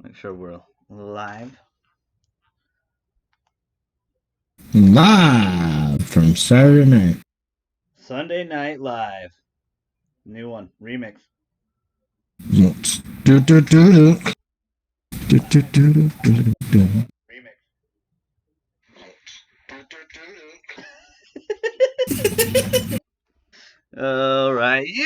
Make sure we're live. Live from Saturday night. Sunday Night Live. New one. Remix. Do, do, do, do. Do, do, do, do, do, do. Remix. All right. Yo!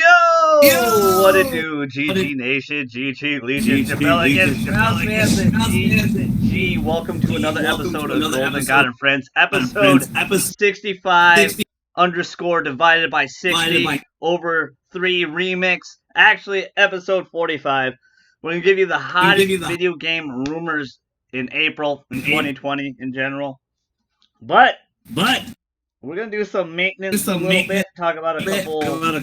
What it do? GG Nation, GG Legion, Jabellicus, Strauss Manson, GG. Welcome to another episode of Golden God and Friends. Episode 65 underscore divided by 60 over 3 remix. Actually, episode 45. We're going to give you the hottest video game rumors in April in 2020 in general. But we're going to do some maintenance a little bit, talk about a couple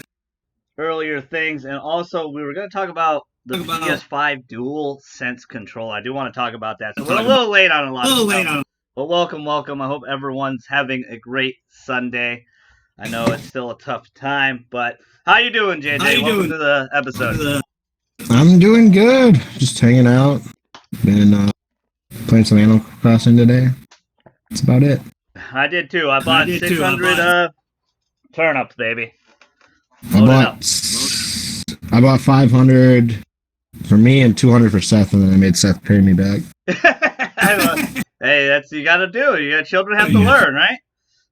earlier things, and also we were going to talk about the PS5 Dual Sense controller. I do want to talk about that. So we're a little late on a lot of stuff. But welcome. I hope everyone's having a great Sunday. I know it's still a tough time, but how you doing, JJ? Welcome to the episode. I'm doing good. Just hanging out. Been playing some Animal Crossing today. That's about it. I did too. I bought 600 turnips, baby. I bought 500 for me and 200 for Seth, and then I made Seth pay me back. Hey, that's you got to do. You got children have to learn, right?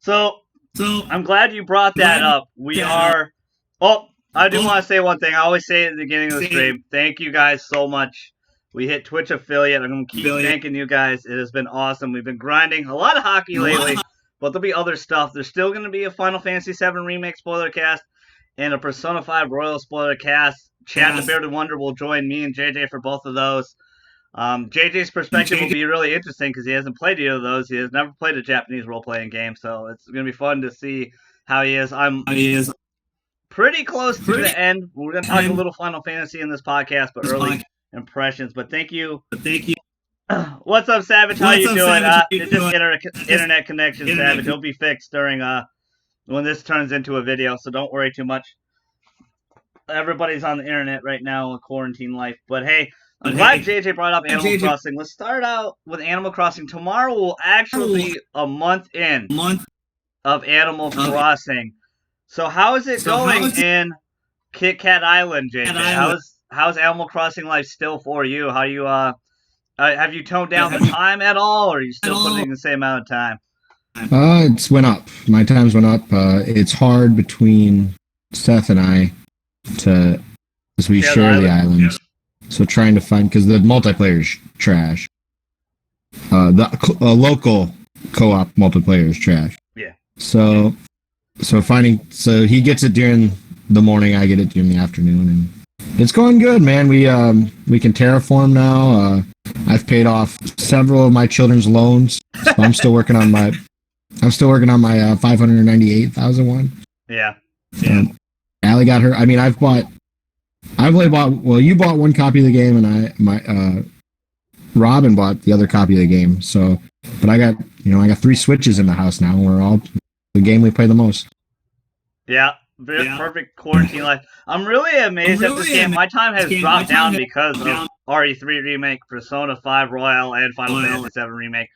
So I'm glad you brought that up. We are. Oh, I do want to say one thing. I always say at the beginning of the stream. Thank you guys so much. We hit Twitch affiliate. I'm going to keep thanking you guys. It has been awesome. We've been grinding a lot of hockey lately, but there'll be other stuff. There's still going to be a Final Fantasy VII Remake spoiler cast and a Persona 5 Royal spoiler cast. Chad the Bearded Wonder will join me and JJ for both of those. JJ's perspective will be really interesting because he hasn't played either of those. He has never played a Japanese role-playing game, so it's going to be fun to see how he is. I'm pretty close to the end. We're going to talk a little Final Fantasy in this podcast, but early impressions. But thank you. What's up, Savage? How you doing? It's just internet connection, Savage. It'll be fixed during when this turns into a video, so don't worry too much. Everybody's on the internet right now in quarantine life. But hey, I'm glad JJ brought up Animal Crossing. Let's start out with Animal Crossing. Tomorrow will actually be a month in of Animal Crossing. So how is it going in Kit Kat Island, JJ? How's Animal Crossing life still for you? How you have you toned down the time at all, or are you still putting in the same amount of time? It's went up. My times went up. It's hard between Seth and I because we share the islands. So trying to find, because the multiplayer is trash. The local co-op multiplayer is trash. Yeah. So he gets it during the morning, I get it during the afternoon, and it's going good, man. We can terraform now. I've paid off several of my children's loans. So I'm still working on my 598,000 one. Yeah. Allie got her. I mean, you bought one copy of the game, and Robin bought the other copy of the game. So, but I got 3 Switches in the house now. We're all the game we play the most. Yeah. Perfect quarantine life. I'm really amazed at this game. My time has dropped down because of RE3 Remake, Persona 5 Royal, and Final Fantasy 7 Remake.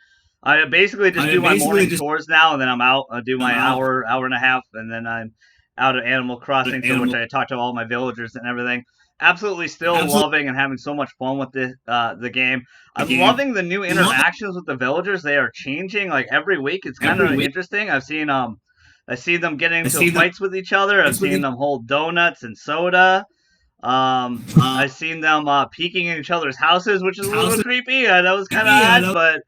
I basically just do my morning chores now, and then I'm out. I do my hour and a half, and then I'm out of Animal Crossing, which I talk to all my villagers and everything. Absolutely still loving and having so much fun with the game. I'm loving the new interactions with the villagers. They are changing like every week. It's kind of interesting. I see them getting into fights with each other. I've seen them hold donuts and soda. I've seen them peeking in each other's houses, which is a little creepy. That was kind of odd, but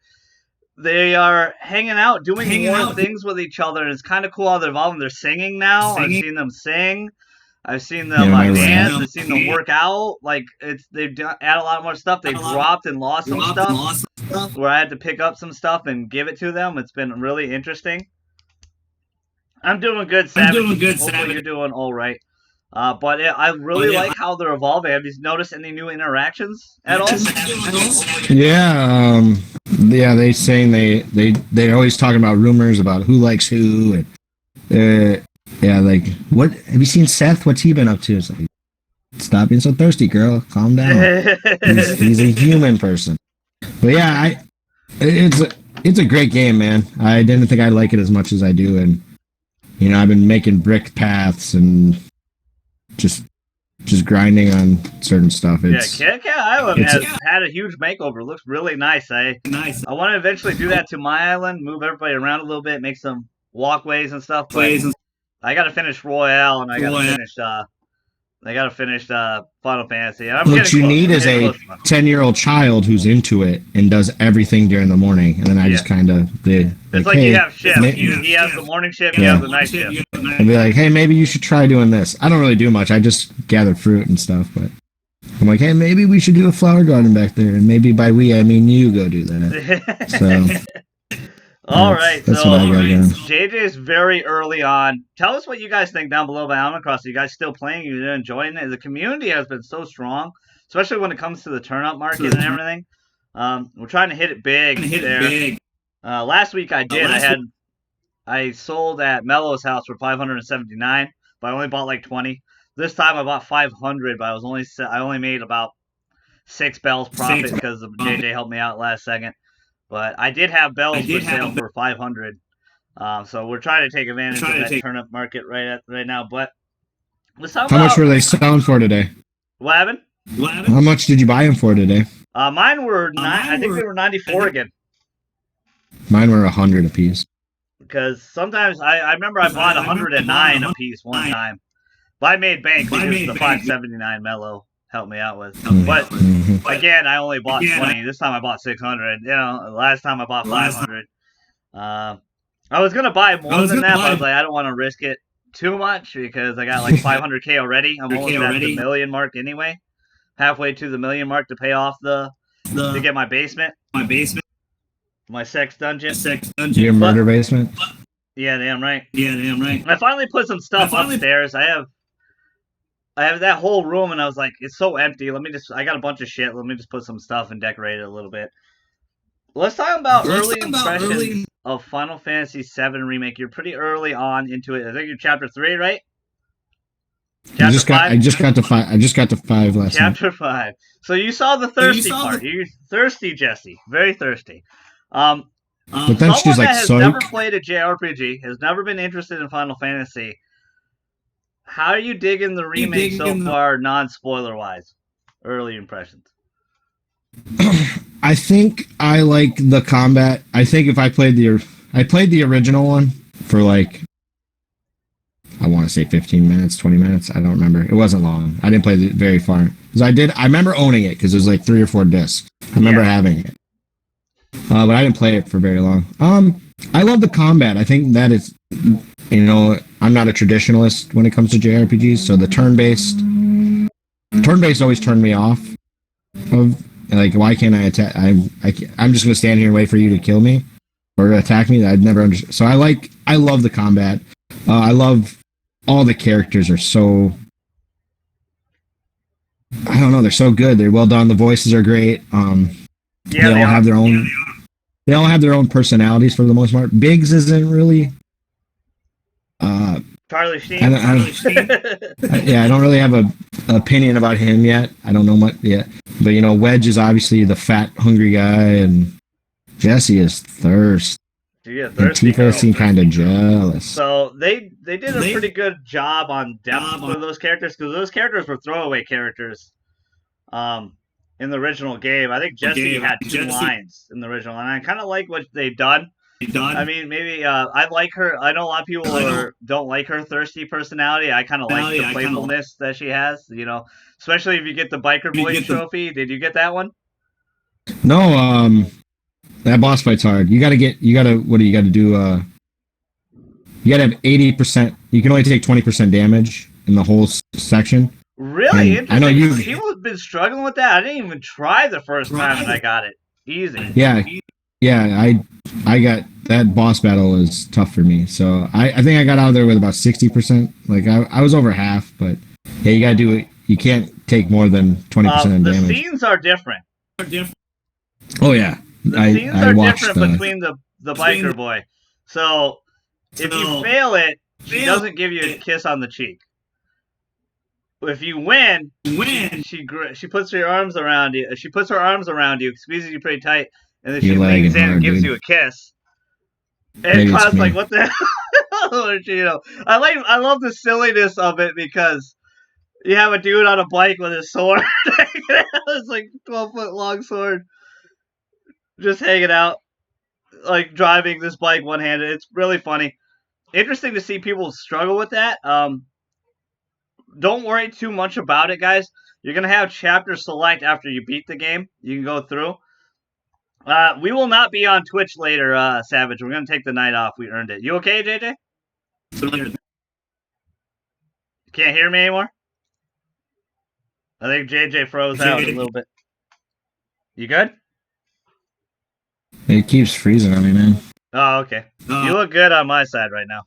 they are hanging out, doing more things with each other, and it's kind of cool how they're evolving. They're singing now. I've seen them sing. I've seen them dance. I've seen them work out. Like they've add a lot more stuff. They dropped and lost some stuff where I had to pick up some stuff and give it to them. It's been really interesting. I'm doing good, Savage. Hopefully you're doing all right. But I really like how they're evolving. Have you noticed any new interactions at all? Yeah, they saying they're always talking about rumors about who likes who, and like what have you seen Seth? What's he been up to? Like, stop being so thirsty, girl. Calm down. He's a human person. But yeah, it's a great game, man. I didn't think I'd like it as much as I do, and I've been making brick paths and just grinding on certain stuff. Kit Kat Island has had a huge makeover. It looks really nice. I want to eventually do that to my island, move everybody around a little bit, make some walkways and stuff. But I got to finish Royale, and I got to finish Final Fantasy. What you need is a 10-year-old child who's into it and does everything during the morning, and then I just kind of it's like you have shifts. He has the morning shift, you have the night shift. And be like, hey, maybe you should try doing this. I don't really do much. I just gather fruit and stuff, but I'm like, hey, maybe we should do a flower garden back there, and maybe by we I mean you go do that. So. All right, so JJ's very early on. Tell us what you guys think down below about Animal Crossing. You guys still playing? You're enjoying it? The community has been so strong, especially when it comes to the turn-up market and everything. We're trying to hit it big there. Last week I did. I sold at Mello's house for $579, but I only bought like 20. This time I bought 500, but I only made about 6 bells profit because JJ helped me out last second. But I did have bells for sale for 500. So we're trying to take advantage of that turnip market right now. But let's talk about... How much were they selling for today? What happened? How much did you buy them for today? Mine were I think they were 94 again. Mine were 100 a piece. Because sometimes I remember I bought 109 a piece one time. But I made bank because the 579 Mellow helped me out with. But again, I only bought 20. This time I bought 600. Last time I bought 500. I was gonna buy more than that, but I was like, I don't want to risk it too much because I got like 500K already. I'm almost at the million mark anyway. Halfway to the million mark to pay off to get my basement. My sex dungeon. Your murder basement. Yeah, damn right. I finally put some stuff upstairs. I have that whole room, and I was like, it's so empty. I got a bunch of shit. Let me just put some stuff and decorate it a little bit. Let's talk about early impressions of Final Fantasy VII Remake. You're pretty early on into it. I think you're chapter 3, right? I just got to 5. I just got to 5 last night. Chapter 5. So you saw the thirsty part. You're thirsty, Jesse. Very thirsty. But then someone that has never played a JRPG, has never been interested in Final Fantasy. How are you digging the remake so far, non-spoiler wise? Early impressions. I think I like the combat. I think if I played the original one for like, I want to say 15 minutes, 20 minutes. I don't remember. It wasn't long. I didn't play it very far. I remember owning it because it was like 3 or 4 discs. I remember having it. But I didn't play it for very long. I love the combat. I think that is, I'm not a traditionalist when it comes to JRPGs, so the turn-based always turned me off. Like, why can't I attack? I'm just gonna stand here and wait for you to kill me or attack me. I'd never understood. So I love the combat. I love all the characters are so. I don't know. They're so good. They're well done. The voices are great. They all have their own. They all have their own personalities for the most part. Biggs isn't really. Charlie Sheen. I don't really have an opinion about him yet. I don't know much yet. But Wedge is obviously the fat, hungry guy, and Jesse is thirst. And Tifa seemed kind of jealous. So they did a pretty good job on depth for those characters because those characters were throwaway characters. In the original game, I think Jesse had 2 lines in the original, and I kind of like what they've done. I mean, maybe I like her. I know a lot of people don't like her thirsty personality. I kind of like the playfulness that she has. Especially if you get the Biker Boy trophy. Did you get that one? No. That boss fight's hard. What do you got to do? You got to have 80%. You can only take 20% damage in the whole section. Really interesting. I know people have been struggling with that. I didn't even try the first time, and I got it easy. Yeah. I got that boss battle was tough for me. So I think I got out of there with about 60%. Like I was over half, but yeah, you got to do it. You can't take more than 20% damage. The scenes are different. Oh yeah. The scenes are different between the biker boy. So if you fail it, she doesn't give you a kiss on the cheek. if you win, she puts her arms around you. She puts her arms around you, squeezes you pretty tight, and then she You're leans lagging in and hard, gives dude. you a kiss. And Maybe it's Connor's like, me. "What the hell?" I love the silliness of it because you have a dude on a bike with his sword. It's like 12-foot long sword, just hanging out, like driving this bike one handed. It's really funny. Interesting to see people struggle with that. Don't worry too much about it, guys. You're gonna have chapter select after you beat the game. You can go through. We will not be on Twitch later, Savage. We're gonna take the night off. We earned it. You okay, JJ? Can't hear me anymore? I think JJ froze out a little bit. You good? It keeps freezing on me, man. Oh, okay. You look good on my side right now.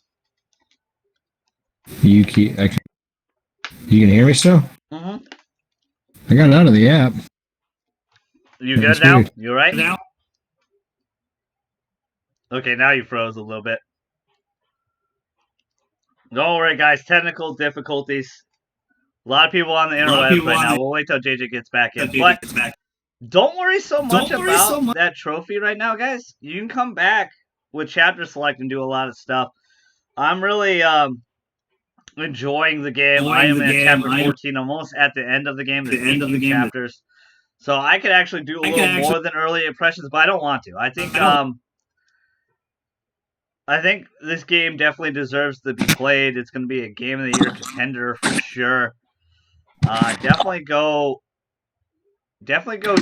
You keep. You can hear me still? Mm-hmm. I got out of the app. You good That's now? weird. You right? Okay, now you froze a little bit. Don't worry, guys. Technical difficulties. A lot of people on the interwebs right now. We'll wait till JJ gets back in. But don't worry so much about that trophy right now, guys. You can come back with chapter select and do a lot of stuff. I'm really enjoying the game. I am in chapter 14. I'm almost at the end of the game. There's 18 chapters. So I could actually do a little more than early impressions, but I don't want to. I think this game definitely deserves to be played. It's going to be a game of the year contender for sure. Definitely go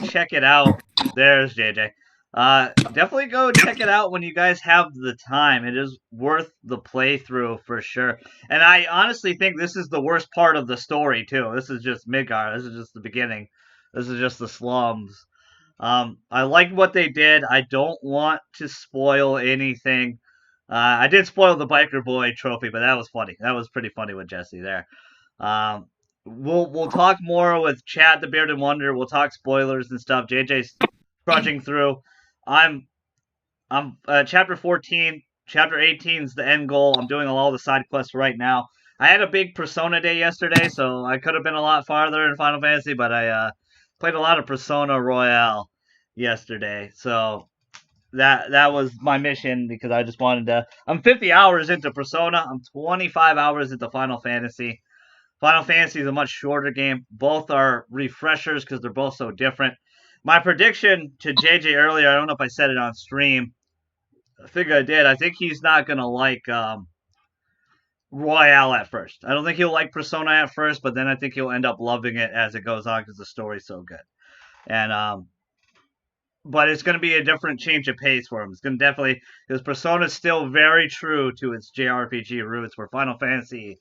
check it out. There's JJ. Definitely go check it out when you guys have the time. It is worth the playthrough for sure. And I honestly think this is the worst part of the story too. This is just Midgar. This is just the beginning. This is just the slums. I like what they did. I don't want to spoil anything. I did spoil the Biker Boy trophy, but that was funny. That was pretty funny with Jesse there. Um, we'll talk more with Chad the Bearded Wonder. We'll talk spoilers and stuff. JJ's trudging through. I'm chapter 14. Chapter 18 is the end goal. I'm doing all the side quests right now. I had a big Persona day yesterday, so I could have been a lot farther in Final Fantasy, but I played a lot of Persona Royale yesterday. So that was my mission because I just wanted to. I'm 50 hours into Persona. I'm 25 hours into Final Fantasy. Final Fantasy is a much shorter game. Both are refreshers because they're both so different. My prediction to JJ earlier, I don't know if I said it on stream. I think I did. I think he's not gonna like Royale at first. I don't think he'll like Persona at first, but then I think he'll end up loving it as it goes on because the story's so good. And but it's going to be a different change of pace for him. It's going to definitely because Persona is still very true to its JRPG roots, where Final Fantasy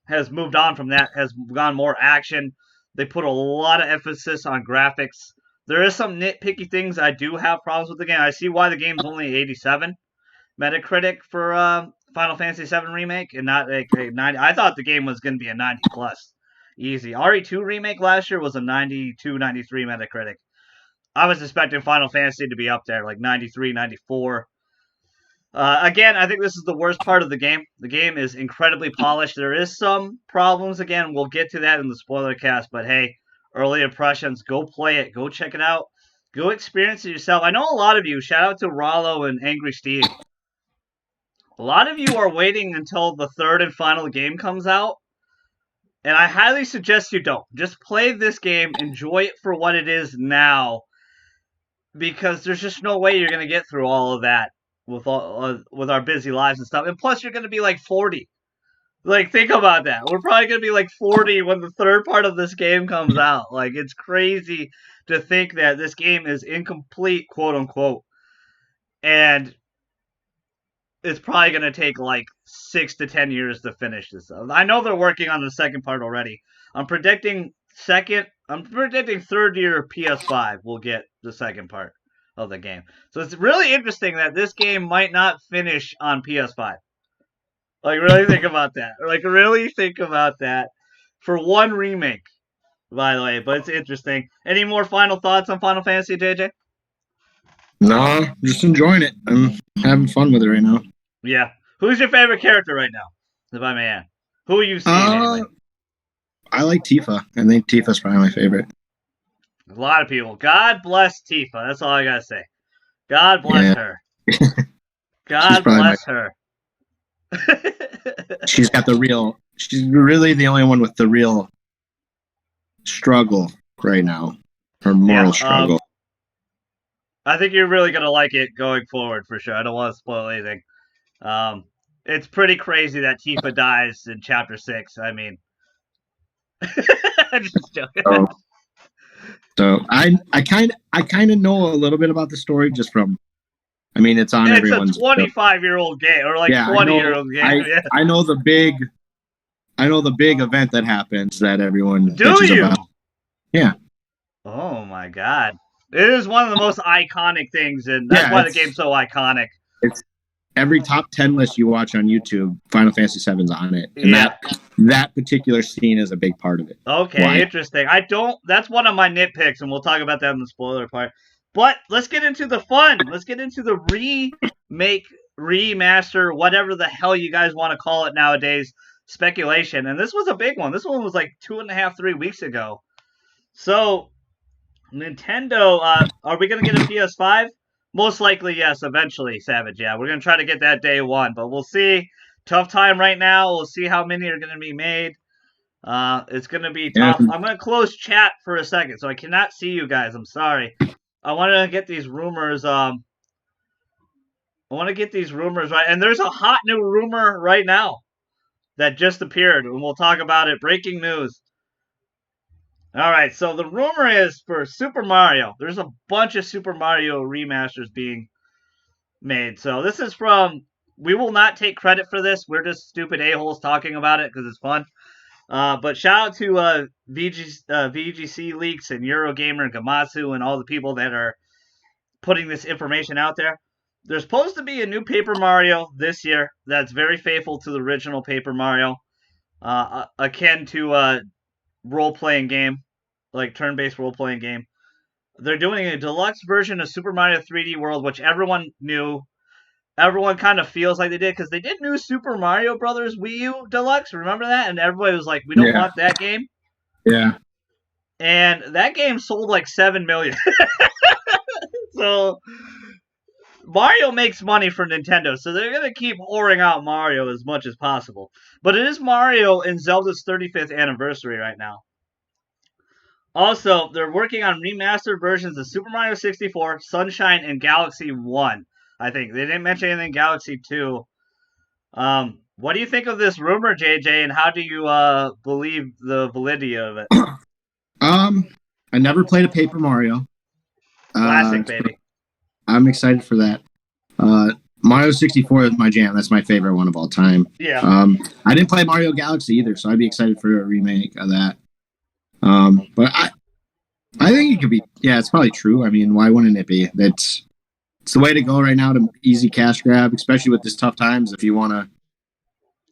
has moved on from that, has gone more action. They put a lot of emphasis on graphics. There is some nitpicky things I do have problems with the game. I see why the game's only 87 Metacritic for Final Fantasy VII Remake and not like a 90. I thought the game was going to be a 90 plus. Easy. RE2 Remake last year was a 92, 93 Metacritic. I was expecting Final Fantasy to be up there, like 93, 94. Again, I think this is the worst part of the game. The game is incredibly polished. There is some problems. Again, we'll get to that in the spoiler cast. But hey, early impressions. Go play it. Go check it out. Go experience it yourself. I know a lot of you. Shout out to Rollo and Angry Steve. A lot of you are waiting until the third and final game comes out. And I highly suggest you don't. Just play this game. Enjoy it for what it is now. Because there's just no way you're going to get through all of that with our busy lives and stuff. And plus, you're going to be like 40. Like, think about that. We're probably going to be like 40 when the third part of this game comes out. Like, it's crazy to think that this game is incomplete, quote unquote. And it's probably going to take like 6 to 10 years to finish this. I know they're working on the second part already. I'm predicting third year PS5 will get the second part of the game. So it's really interesting that this game might not finish on PS5. Like, really think about that. Like, really think about that for one remake, by the way. But it's interesting. Any more final thoughts on Final Fantasy, JJ? No, just enjoying it. I'm having fun with it right now. Yeah. Who's your favorite character right now, if I may ask? Who are you seeing anyway? I like Tifa. I think Tifa's probably my favorite. A lot of people. God bless Tifa. That's all I gotta say. God bless Yeah, her. she's God probably my. bless her. She's got the real. She's really the only one with the real struggle right now. Her moral Yeah. struggle. I think you're really gonna like it going forward for sure. I don't want to spoil anything. Um, it's pretty crazy that Tifa dies in chapter 6. I mean, I'm just joking. So, so I kind of know a little bit about the story just from. I mean, it's on It's a everyone's. 25-year-old game or like Yeah, I know. 20-year-old game. Yeah. I know the big. I know the big event that happens that everyone Do bitches you? about. Yeah, Oh my god. It is one of the most iconic things, and that's yeah. why the game's so iconic. It's every top 10 list you watch on YouTube. Final Fantasy VII's on it, and Yeah. that particular scene is a big part of it. Okay, Why? interesting. I don't. That's one of my nitpicks, and we'll talk about that in the spoiler part. But let's get into the fun. Let's get into the remake, remaster, whatever the hell you guys want to call it nowadays. Speculation, and this was a big one. This one was like 2.5, 3 weeks ago. So Nintendo, are we gonna get a PS5? Most likely, yes. Eventually, Savage. Yeah, we're gonna try to get that day one, but we'll see. Tough time right now. We'll see how many are gonna be made. It's gonna be Yeah. tough. I'm gonna close chat for a second, so I cannot see you guys. I'm sorry. I want to get these rumors. I want to get these rumors right. And there's a hot new rumor right now that just appeared, and we'll talk about it. Breaking news. All right, so the rumor is for Super Mario. There's a bunch of Super Mario remasters being made. So this is from. We will not take credit for this. We're just stupid a-holes talking about it because it's fun. But shout out to VGC Leaks and Eurogamer and Gamatsu and all the people that are putting this information out there. There's supposed to be a new Paper Mario this year that's very faithful to the original Paper Mario, akin to a role-playing game, like turn-based role-playing game. They're doing a deluxe version of Super Mario 3D World, which everyone knew. Everyone kind of feels like they did because they did new Super Mario Brothers Wii U Deluxe. Remember that? And everybody was like, "We don't want that game." Yeah. And that game sold like 7 million. So Mario makes money for Nintendo, so they're gonna keep whoring out Mario as much as possible. But it is Mario and Zelda's 35th anniversary right now. Also, they're working on remastered versions of Super Mario 64, Sunshine, and Galaxy 1. I think they didn't mention anything Galaxy 2. What do you think of this rumor, JJ, and how do you believe the validity of it? I never played a Paper Mario. Classic, baby. I'm excited for that. Mario 64 is my jam. That's my favorite one of all time. Yeah. I didn't play Mario Galaxy either, so I'd be excited for a remake of that. But I think it could be. Yeah, it's probably true. I mean, why wouldn't it be? It's the way to go right now to easy cash grab, especially with this tough times. If you want to,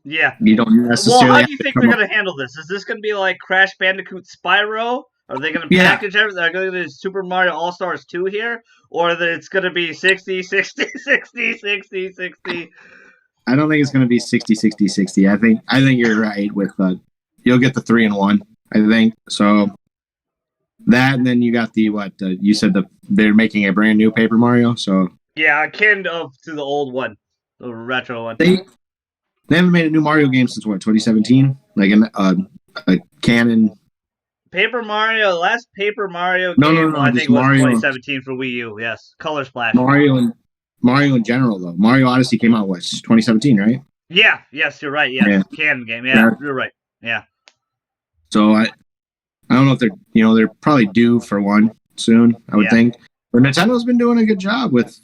yeah, you don't necessarily. Well, how do you think they're going to handle this? Is this going to be like Crash Bandicoot Spyro? Are they going to package everything? Are they going to do Super Mario All Stars 2 here? Or it's going to be 60, 60, 60, 60, 60? I don't think it's going to be 60, 60, 60. I think you're right with you'll get the 3-in-1. I think so. That and then you got the you said they're making a brand new Paper Mario. So yeah, akin to the old one, the retro one. They haven't made a new Mario game since what 2017, like a canon. Paper Mario, the last Paper Mario game, No, I think was Mario, 2017 for Wii U. Yes, Color Splash. Mario in general though. Mario Odyssey came out 2017, right? Yeah. Yes, you're right. Yes, canon game. Yeah, you're right. Yeah. So I don't know if they're probably due for one soon. I would think, but Nintendo's been doing a good job with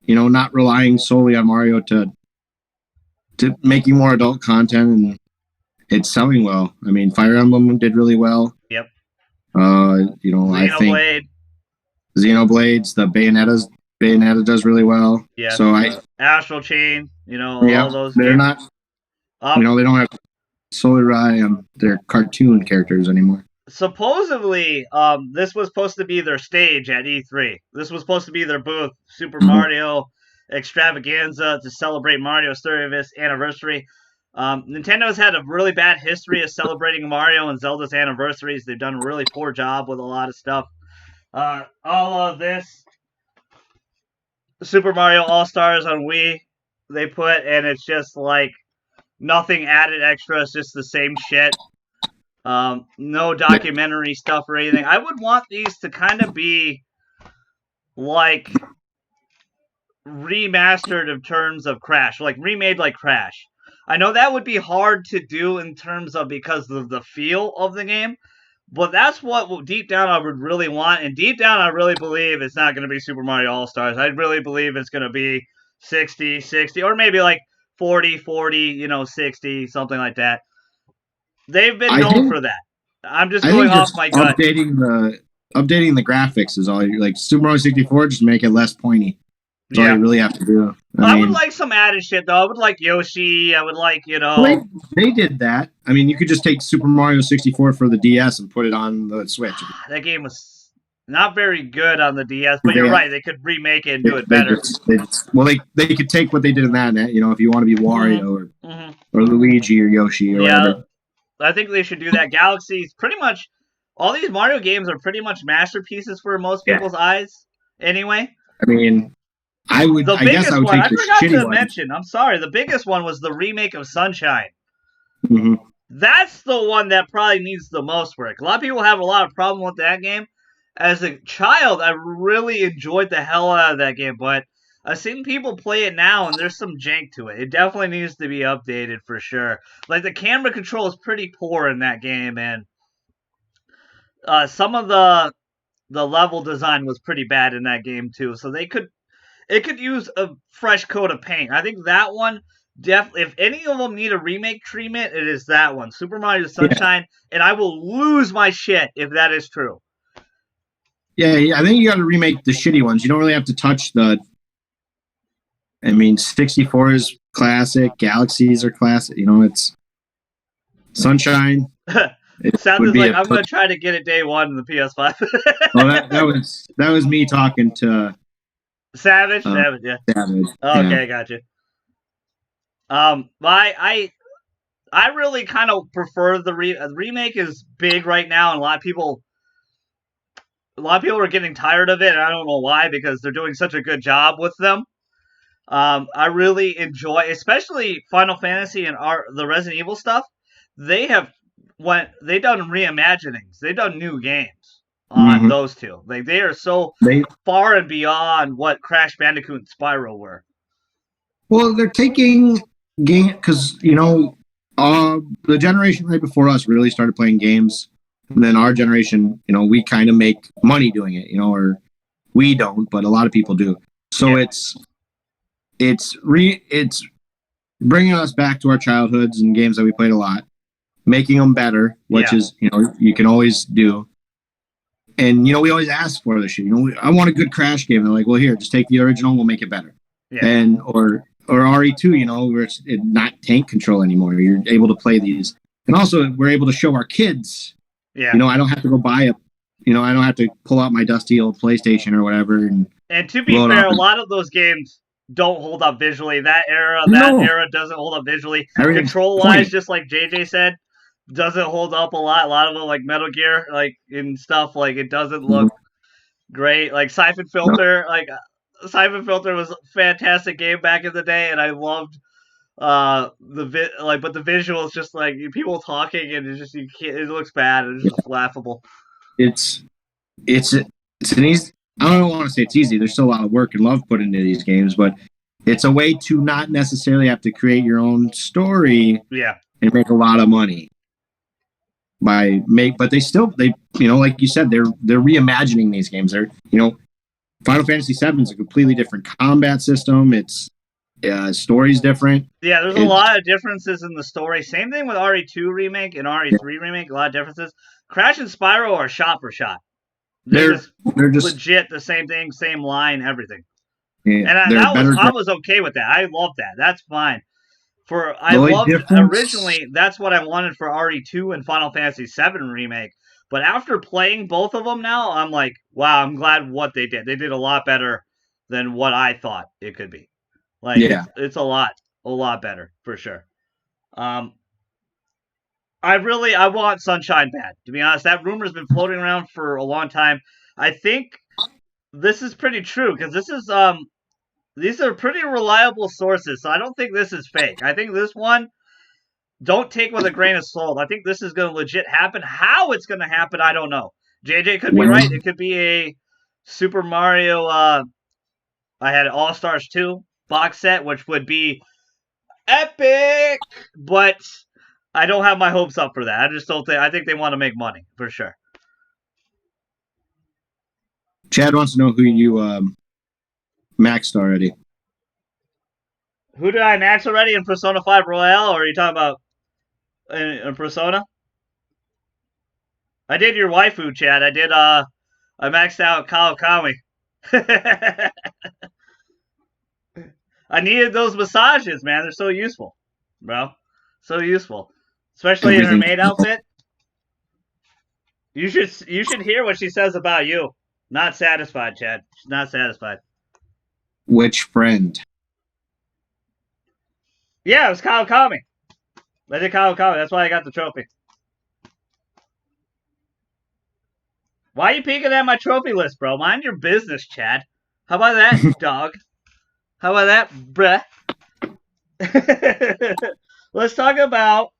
not relying solely on Mario to making more adult content, and it's selling well. I mean, Fire Emblem did really well. Yep. I think Xenoblades, the Bayonetta does really well. Yeah. So Astral Chain, all those. They're not. They don't have solely rely on their cartoon characters anymore. Supposedly, this was supposed to be their stage at E3. This was supposed to be their booth, Super Mario Extravaganza, to celebrate Mario's 35th anniversary. Nintendo's had a really bad history of celebrating Mario and Zelda's anniversaries. They've done a really poor job with a lot of stuff. All of this Super Mario All Stars on Wii they put, and it's just like nothing added extra. It's just the same shit. No documentary stuff or anything. I would want these to kind of be like remastered in terms of Crash, like remade like Crash. I know that would be hard to do in terms of because of the feel of the game, but that's what deep down I would really want. And deep down, I really believe it's not going to be Super Mario All Stars. I really believe it's going to be 60, 60, or maybe like 40, 40, 60, something like that. They've been known for that. I'm just going off my gut. Updating the graphics is all. Like Super Mario 64, just make it less pointy. That's all you really have to do. I would like some added shit though. I would like Yoshi. I would like They did that. I mean, you could just take Super Mario 64 for the DS and put it on the Switch. That game was not very good on the DS, but you're right. They could remake it and do it better. They could take what they did in that. If you want to be Wario or Luigi or Yoshi or whatever. I think they should do that. Galaxy's pretty much all these Mario games are pretty much masterpieces for most people's eyes. Anyway, I mean, I would. The biggest one I forgot to mention. I'm sorry. The biggest one was the remake of Sunshine. Mm-hmm. That's the one that probably needs the most work. A lot of people have a lot of problem with that game. As a child, I really enjoyed the hell out of that game, but I've seen people play it now, and there's some jank to it. It definitely needs to be updated for sure. Like, the camera control is pretty poor in that game, and some of the level design was pretty bad in that game, too. So it could use a fresh coat of paint. I think that one, definitely, if any of them need a remake treatment, it is that one. Super Mario Sunshine, and I will lose my shit if that is true. Yeah, I think you got to remake the shitty ones. You don't really have to touch the. I mean, 64 is classic. Galaxies are classic. It's Sunshine. Seth is like, I'm going to try to get it day one in the PS5. Well, that was me talking to Savage. Yeah. Savage. Okay, gotcha. I really kind of prefer the remake is big right now, and a lot of people are getting tired of it, and I don't know why, because they're doing such a good job with them. I really enjoy, especially Final Fantasy and the Resident Evil stuff. They've done reimaginings. They've done new games on those two. Like, they are so far and beyond what Crash Bandicoot and Spyro were. Well, they're taking game because the generation right before us really started playing games. And then our generation, we kind of make money doing it, or we don't, but a lot of people do. So it's bringing us back to our childhoods and games that we played a lot, making them better, which is, you can always do. And, we always ask for this shit. I want a good Crash game. And they're like, well, here, just take the original, we'll make it better. Yeah. And, or RE2, where it's not tank control anymore. You're able to play these. And also, we're able to show our kids. Yeah. I don't have to go buy I don't have to pull out my dusty old PlayStation or whatever. And to be fair, a lot of those games don't hold up visually. That era doesn't hold up visually. Control-wise, just like JJ said, doesn't hold up a lot. A lot of them, like Metal Gear, like, and stuff, like, it doesn't look great. Like, Siphon Filter, Siphon Filter was a fantastic game back in the day, and I loved but the visuals, just like people talking, and it looks bad. It's just laughable. It's an easy. I don't want to say it's easy. There's still a lot of work and love put into these games, but it's a way to not necessarily have to create your own story. Yeah. And make a lot of money. But they like you said, they're reimagining these games. They're Final Fantasy VII is a completely different combat system. It's story's different. Yeah, there's a lot of differences in the story. Same thing with RE2 remake and RE3 remake. A lot of differences. Crash and Spyro are shot for shot. They're just legit the same thing, same line, everything. Yeah, and I was okay with that. I love that. That's fine. Originally, that's what I wanted for RE2 and Final Fantasy VII remake. But after playing both of them now, I'm like, wow, I'm glad what they did. They did a lot better than what I thought it could be. Like, it's a lot better, for sure. Um, I want Sunshine bad. To be honest, that rumor's been floating around for a long time. I think this is pretty true because these are pretty reliable sources. So I don't think this is fake. I think this one don't take with a grain of salt. I think this is going to legit happen. How it's going to happen, I don't know. JJ could be right. It could be a Super Mario. I had All Stars 2 box set, which would be epic, but I don't have my hopes up for that. I just don't think. I think they want to make money for sure. Chad wants to know who you maxed already. Who did I max already in Persona 5 Royale, or are you talking about in Persona? I did your waifu, Chad. I maxed out Kawakami. I needed those massages, man. They're so useful, bro. So useful, especially in her maid outfit. You should hear what she says about you. Not satisfied, Chad. She's not satisfied. Which friend? Yeah, it was Kawakami. I did Kawakami. That's why I got the trophy. Why are you peeking at my trophy list, bro? Mind your business, Chad. How about that, dog? How about that, bruh? Let's talk about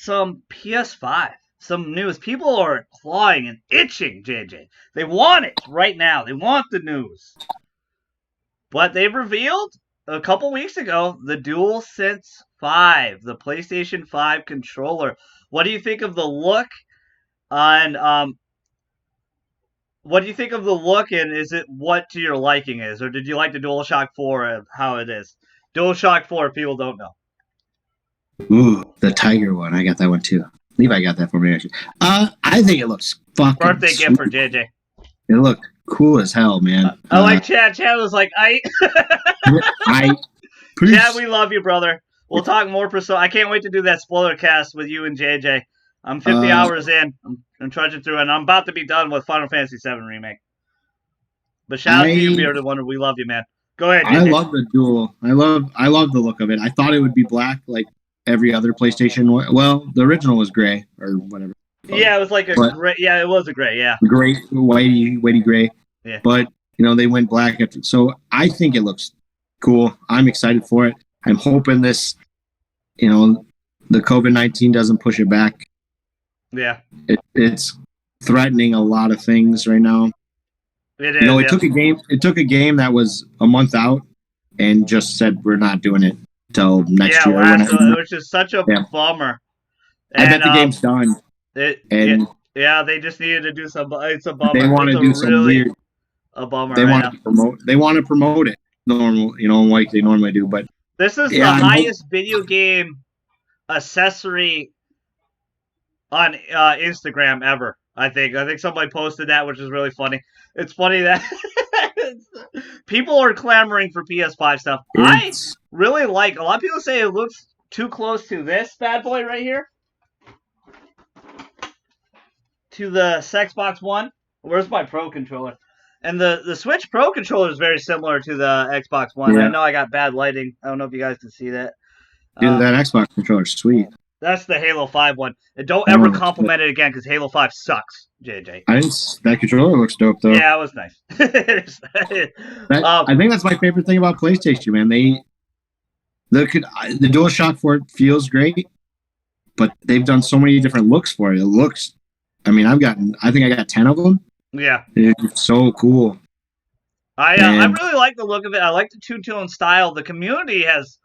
some PS5. Some news. People are clawing and itching, JJ. They want it right now. They want the news. But they've revealed a couple weeks ago the DualSense 5, the PlayStation 5 controller. What do you think of the look? And what do you think of the look? And is it what to your liking is, or did you like the DualShock 4? How it is? DualShock 4. People don't know. Ooh, the tiger one. I got that one too. Levi got that for me actually. I think it looks fucking Birthday sweet. gift for JJ. It looked cool as hell, man. I like Chad. Chad was like, Chad, we love you, brother. We'll talk more Persona. I can't wait to do that spoiler cast with you and JJ. I'm 50 hours in. I'm trudging through, and I'm about to be done with Final Fantasy VII Remake. But shout out to you, Bearded Wonder. We love you, man. Go ahead, JJ. I love the dual. I love the look of it. I thought it would be black like every other PlayStation. Well, the original was gray or whatever. Yeah, it was like a gray. Yeah, it was a gray. Yeah, gray, whitey gray. Yeah. But they went black after. So I think it looks cool. I'm excited for it. I'm hoping this, the COVID-19 doesn't push it back. Yeah. It's threatening a lot of things right now. It is. It took a game. It took a game that was a month out and just said we're not doing it till next year. Which is such a bummer. And, I bet the game's done. They just needed to do some. It's a bummer. They want to do some weird. A bummer. They want to promote. They want to promote it normal, like they normally do. But this is the highest video game accessory on Instagram ever. I think somebody posted that, which is really funny. It's funny that people are clamoring for PS5 stuff. I really like. A lot of people say it looks too close to this bad boy right here. To the Xbox One. Where's my Pro controller? And the Switch Pro controller is very similar to the Xbox One. Yeah. I know I got bad lighting. I don't know if you guys can see that. Dude, that Xbox controller's sweet. That's the Halo 5 one. And don't ever compliment it again because Halo 5 sucks, JJ. That controller looks dope, though. Yeah, it was nice. I think that's my favorite thing about PlayStation, man. The DualShock 4 feels great, but they've done so many different looks for it. It looks... I think I got 10 of them. Yeah. It's so cool. I really like the look of it. I like the two-tone style. The community has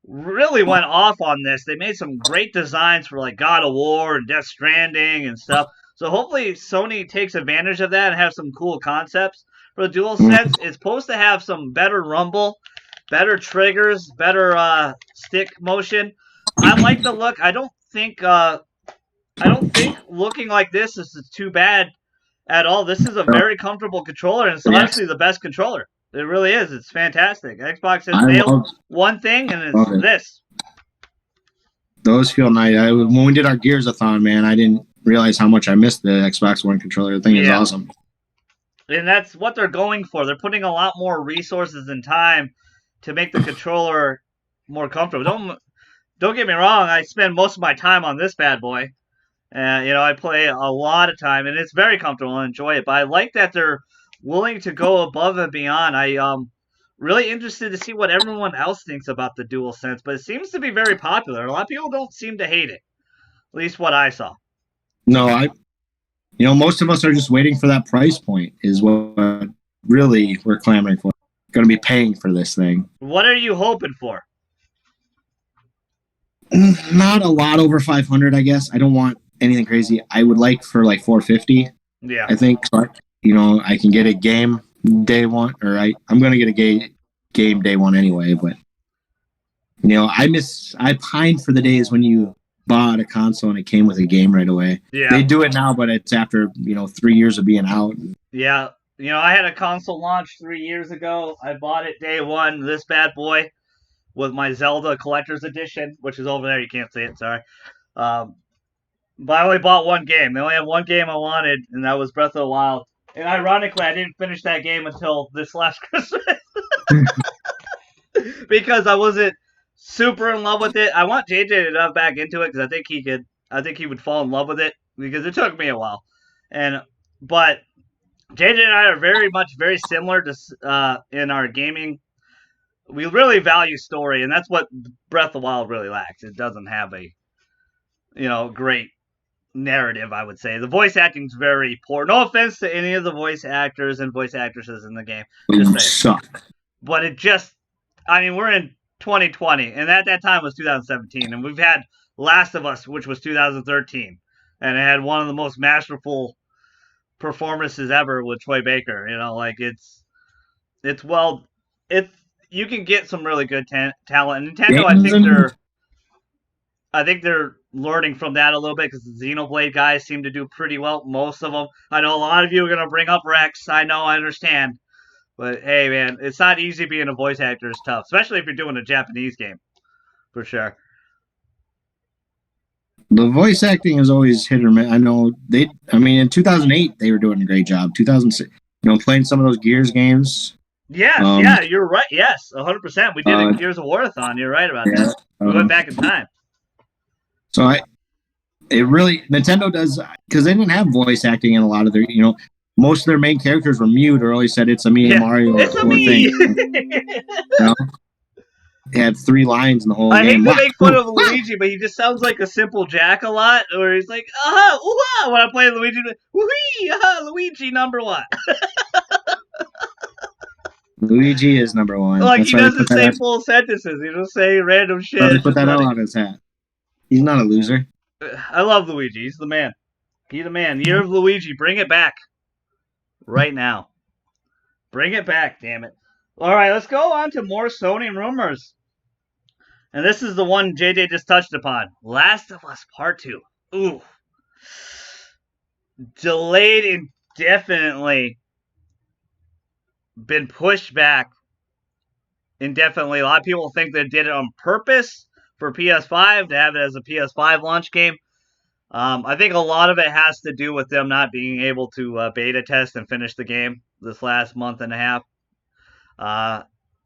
really went off on this. They made some great designs for like God of War and Death Stranding and stuff. So hopefully Sony takes advantage of that and have some cool concepts for the DualSense. It's supposed to have some better rumble, better triggers, better stick motion. I like the look. I don't think looking like this is too bad at all. This is a very comfortable controller, and it's honestly the best controller. It really is. It's fantastic. Xbox has nailed one thing, and it's this. Those feel nice. When we did our Gears-a-thon, man, I didn't realize how much I missed the Xbox One controller. The thing is awesome. And that's what they're going for. They're putting a lot more resources and time to make the controller more comfortable. Don't get me wrong. I spend most of my time on this bad boy, and I play a lot of time, and it's very comfortable and enjoy it. But I like that they're willing to go above and beyond. I really interested to see what everyone else thinks about the dual sense, but it seems to be very popular. A lot of people don't seem to hate it, at least what I saw. No, most of us are just waiting for that price point. Is what really we're clamoring for. Going to be paying for this thing. What are you hoping for? Not a lot over 500, I guess. I don't want anything crazy. I would like for like 450. Yeah. I think, I can get a game day one, or I'm going to get a game day one anyway. But I pine for the days when you bought a console and it came with a game right away. Yeah. They do it now, but it's after 3 years of being out. Yeah. I had a console launch 3 years ago. I bought it day one. This bad boy. With my Zelda Collector's Edition, which is over there. You can't see it, sorry. But I only bought one game. They only had one game I wanted, and that was Breath of the Wild. And ironically, I didn't finish that game until this last Christmas. Because I wasn't super in love with it. I want JJ to dive back into it because I think he would fall in love with it because it took me a while. But JJ and I are very similar to in our gaming. We really value story, and that's what Breath of the Wild really lacks. It doesn't have a, great narrative, I would say. The voice acting's very poor. No offense to any of the voice actors and voice actresses in the game. Just suck. But we're in 2020, and at that time was 2017, and we've had Last of Us, which was 2013, and it had one of the most masterful performances ever with Troy Baker. You can get some really good talent. And Nintendo, I think they're learning from that a little bit because the Xenoblade guys seem to do pretty well. Most of them. I know a lot of you are gonna bring up Rex. I know, I understand, but hey, man, it's not easy being a voice actor. It's tough, especially if you're doing a Japanese game, for sure. The voice acting is always hit or miss. I know in 2008 they were doing a great job. 2006, playing some of those Gears games. Yeah, you're right. Yes, 100%. We did a Gears of War-a-thon. You're right about that. We went back in time. So Nintendo does, because they didn't have voice acting in a lot of their, most of their main characters were mute or always said, "It's a me and Mario." It's a me. They had 3 lines in the whole game. I hate to make fun of Luigi, Luigi, but he just sounds like a simple Jack a lot, where he's like, when I play Luigi, Luigi number 1. Luigi is number 1. Like, he doesn't say full sentences. He just say random shit. He put that on his hat. He's not a loser. I love Luigi. He's the man. He's the man. Year of Luigi. Bring it back. Right now. Bring it back, damn it. All right, let's go on to more Sony rumors. And this is the one JJ just touched upon. Last of Us Part 2. Ooh. Delayed indefinitely. Been pushed back indefinitely. A lot of people think they did it on purpose for PS5 to have it as a PS5 launch game. I think a lot of it has to do with them not being able to beta test and finish the game this last month and a half.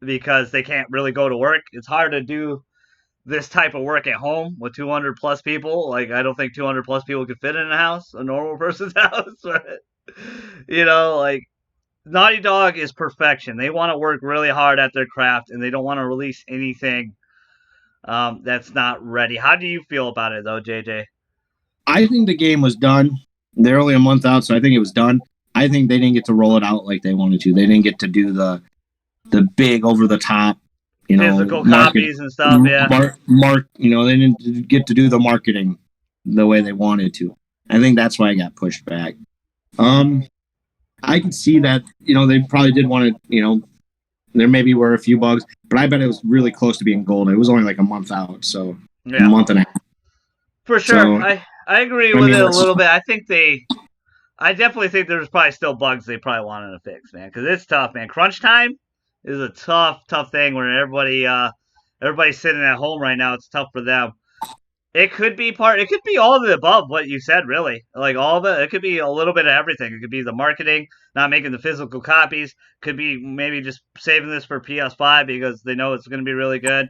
Because they can't really go to work. It's hard to do this type of work at home with 200 plus people. Like, I don't think 200 plus people could fit in a house, a normal person's house. But, Naughty Dog is perfection. They want to work really hard at their craft, and they don't want to release anything that's not ready. How do you feel about it, though, JJ? I think the game was done. They're only a month out, so I think it was done. I think they didn't get to roll it out like they wanted to. They didn't get to do the big over-the-top, physical copies and stuff, yeah. They didn't get to do the marketing the way they wanted to. I think that's why I got pushed back. I can see that, they probably did want to, there maybe were a few bugs, but I bet it was really close to being gold. It was only like a month out, so a month and a half. For sure. So, I agree with it a little bit. I definitely think there's probably still bugs they probably wanted to fix, man, because it's tough, man. Crunch time is a tough thing where everybody's sitting at home right now. It's tough for them. It could be all of the above what you said, really. Like, all of it. It could be a little bit of everything. It could be the marketing, not making the physical copies. Could be maybe just saving this for PS5 because they know it's going to be really good.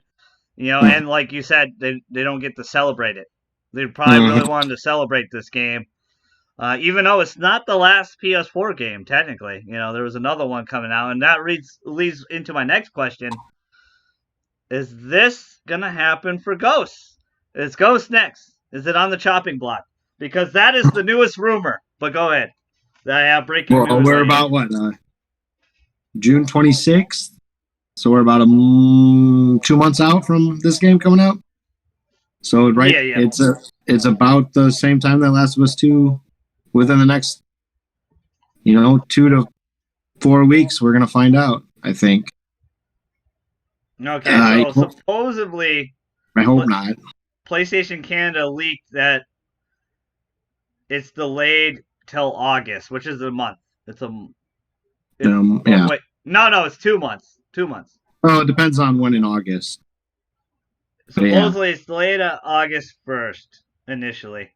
And like you said, they don't get to celebrate it. They probably really wanted to celebrate this game. Even though it's not the last PS4 game, technically. There was another one coming out, and that leads into my next question. Is this going to happen for Ghosts? Is Ghost next? Is it on the chopping block? Because that is the newest rumor. But go ahead. I have breaking news. We're about what? June 26th? So we're about 2 months out from this game coming out. So Yeah. It's about the same time that Last of Us 2. Within the next 2 to 4 weeks, we're gonna find out, I think. Okay, so supposedly I hope not. PlayStation Canada leaked that it's delayed till August, which is a month. Yeah. Wait, no, it's 2 months. 2 months. Oh, it depends on when in August. Supposedly it's delayed at August 1st initially.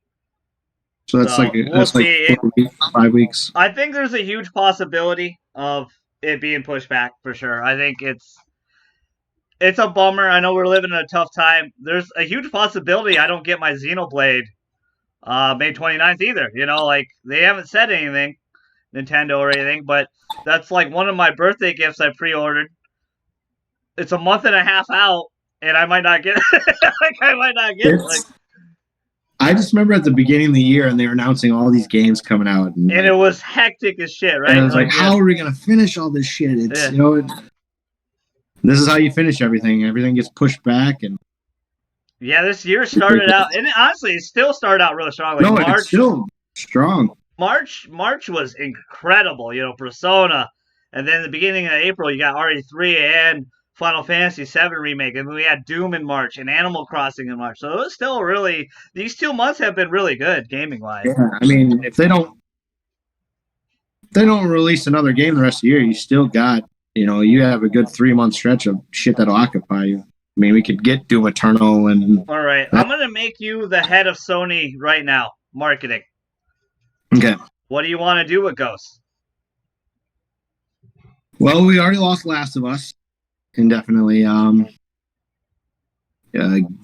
So that's we'll see. 4 weeks, 5 weeks. I think there's a huge possibility of it being pushed back for sure. I think it's a bummer. I know we're living in a tough time. There's a huge possibility I don't get my Xenoblade May 29th either. They haven't said anything, Nintendo or anything, but that's like one of my birthday gifts I pre-ordered. It's a month and a half out, and I might not get it. I might not get it. I just remember at the beginning of the year, and they were announcing all these games coming out, and it was hectic as shit, right? And it was how are we gonna finish all this shit? It's this is how you finish everything. Everything gets pushed back, and this year started out, and honestly, it still started out really strong. March, it's still strong. March was incredible. Persona, and then the beginning of April, you got RE3 and Final Fantasy VII Remake, and we had Doom in March and Animal Crossing in March. So it was still really, these 2 months have been really good gaming-wise. Yeah, I mean, if they don't release another game the rest of the year, you still got, you have a good 3-month stretch of shit that'll occupy you. I mean, we could get Doom Eternal and... All right, I'm going to make you the head of Sony right now, marketing. Okay. What do you want to do with Ghosts? Well, we already lost Last of Us indefinitely.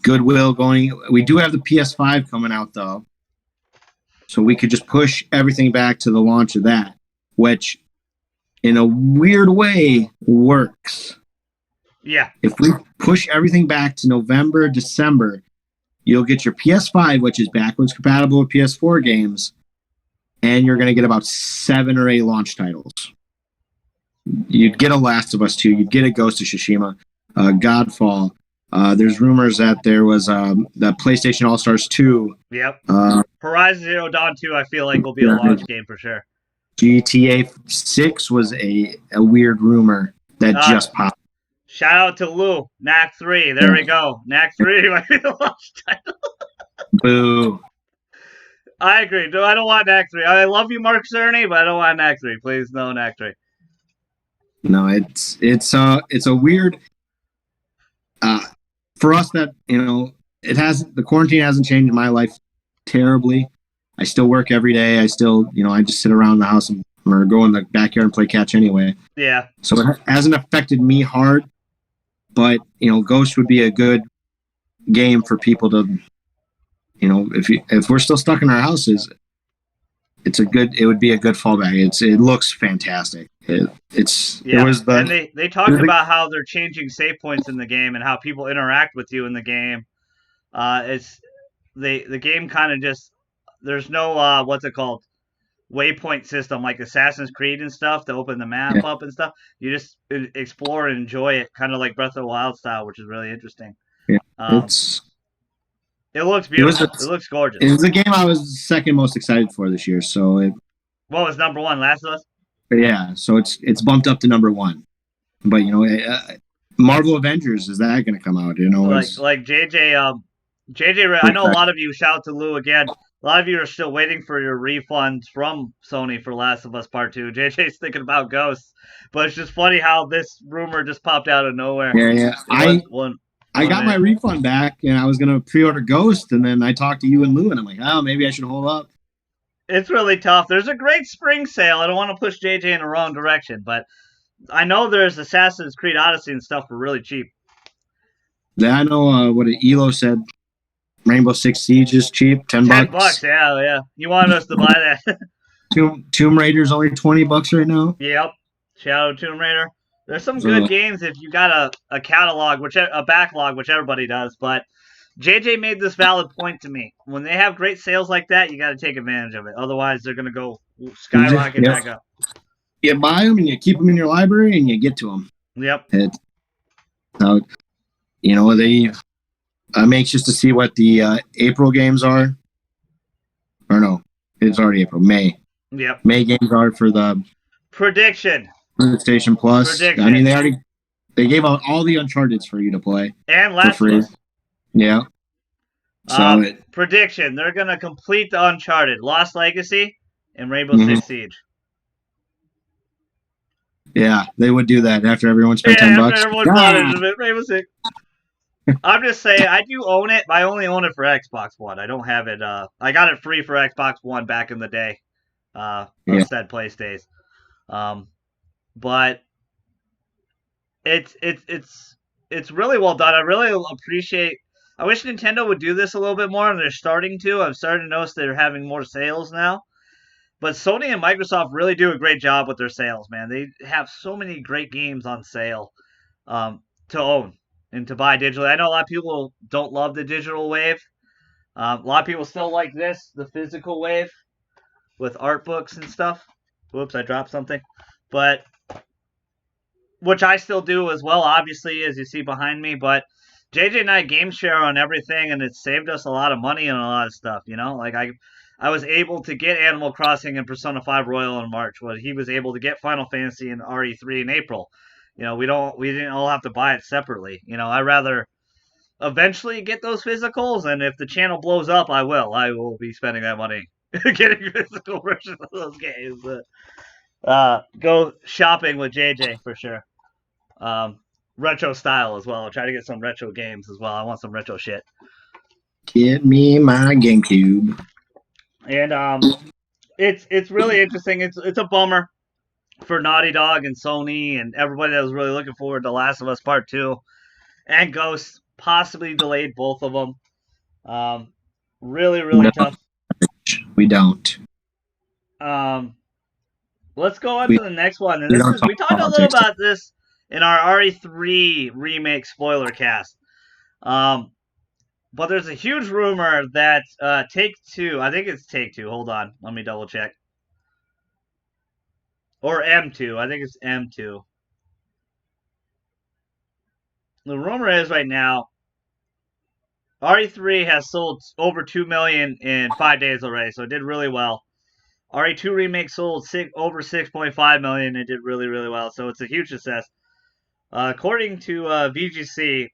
Goodwill going. We do have the PS5 coming out, though. So we could just push everything back to the launch of that, which in a weird way works. Yeah. If we push everything back to November, December, you'll get your PS5, which is backwards compatible with PS4 games, and you're going to get about 7 or 8 launch titles. You'd get a Last of Us 2, you'd get a Ghost of Tsushima, Godfall. There's rumors that there was the PlayStation All-Stars 2. Yep. Horizon Zero Dawn 2, I feel like, will be a launch game for sure. GTA 6 was a weird rumor that just popped. Shout out to Lou, Knack 3. There we go. Knack 3 might be the launch title. Boo. I agree. I don't want Knack 3. I love you, Mark Cerny, but I don't want Knack 3. Please, no Knack 3. No, it's a weird for us that the quarantine hasn't changed my life terribly. I still work every day. I still I just sit around the house or go in the backyard and play catch anyway. Yeah. So it hasn't affected me hard, but Ghost would be a good game for people to if we're still stuck in our houses. It would be a good fallback. It looks fantastic. And they talked about how they're changing save points in the game and how people interact with you in the game. The game kind of just, there's no what's it called, waypoint system like Assassin's Creed and stuff to open the map up and stuff. You just explore and enjoy it, kind of like Breath of the Wild style, which is really interesting. Yeah, it looks beautiful. It looks gorgeous. It was the game I was second most excited for this year. So what was number 1? Last of Us? Yeah, so it's bumped up to number 1. But Marvel Avengers, is that going to come out? Like JJ. I know a lot of you. Shout out to Lou again. A lot of you are still waiting for your refunds from Sony for Last of Us Part 2. JJ's thinking about Ghosts, but it's just funny how this rumor just popped out of nowhere. Yeah. I got my refund back, and I was going to pre-order Ghost, and then I talked to you and Lou, and I'm like, maybe I should hold up. It's really tough. There's a great spring sale. I don't want to push JJ in the wrong direction, but I know there's Assassin's Creed Odyssey and stuff for really cheap. I know what Elo said. Rainbow Six Siege is cheap, $10. $10, yeah. You wanted us to buy that. Tomb Raider's only $20 right now. Yep. Shadow Tomb Raider. There's some good games if you got a catalog, a backlog, which everybody does. But JJ made this valid point to me. When they have great sales like that, you got to take advantage of it. Otherwise, they're going to go skyrocket back up. You buy them and you keep them in your library and you get to them. Yep. So, I'm anxious to see what the April games are. Or no, it's already April. May. Yep. May games are for the Prediction. PlayStation Plus. Prediction. I mean, they gave out all the Uncharted for you to play. And Last of Us. Yeah. So prediction: they're gonna complete the Uncharted, Lost Legacy, and Rainbow Six Siege. Yeah, they would do that after everyone spent $10. After everyone bought it, Rainbow Six. I'm just saying, I do own it. But I only own it for Xbox One. I don't have it. I got it free for Xbox One back in the day. Said PlayStation. But it's really well done. I really appreciate. I wish Nintendo would do this a little bit more, and they're starting to. I'm starting to notice they're having more sales now. But Sony and Microsoft really do a great job with their sales, man. They have so many great games on sale to own and to buy digitally. I know a lot of people don't love the digital wave. A lot of people still like the physical wave with art books and stuff. Whoops, I dropped something. But which I still do as well, obviously, as you see behind me. But JJ and I game share on everything, and it saved us a lot of money and a lot of stuff. Like I was able to get Animal Crossing and Persona 5 Royal in March. Well, he was able to get Final Fantasy and RE3 in April. We didn't all have to buy it separately. I rather eventually get those physicals, and if the channel blows up, I will be spending that money getting physical versions of those games. Go shopping with JJ for sure. Retro style as well. I'll try to get some retro games as well. I want some retro shit. Get me my GameCube. And it's really interesting. It's a bummer for Naughty Dog and Sony and everybody that was really looking forward to Last of Us Part 2 and Ghost. Possibly delayed both of them. Really tough. We don't. Let's go on to the next one. And we talked a little about this in our RE3 remake spoiler cast. But there's a huge rumor that Take-Two, I think it's Take-Two. Hold on, let me double check. Or M2, I think it's M2. The rumor is right now, RE3 has sold over 2 million in 5 days already, so it did really well. RE2 Remake sold over 6.5 million. It did really well, so it's a huge success. According to VGC,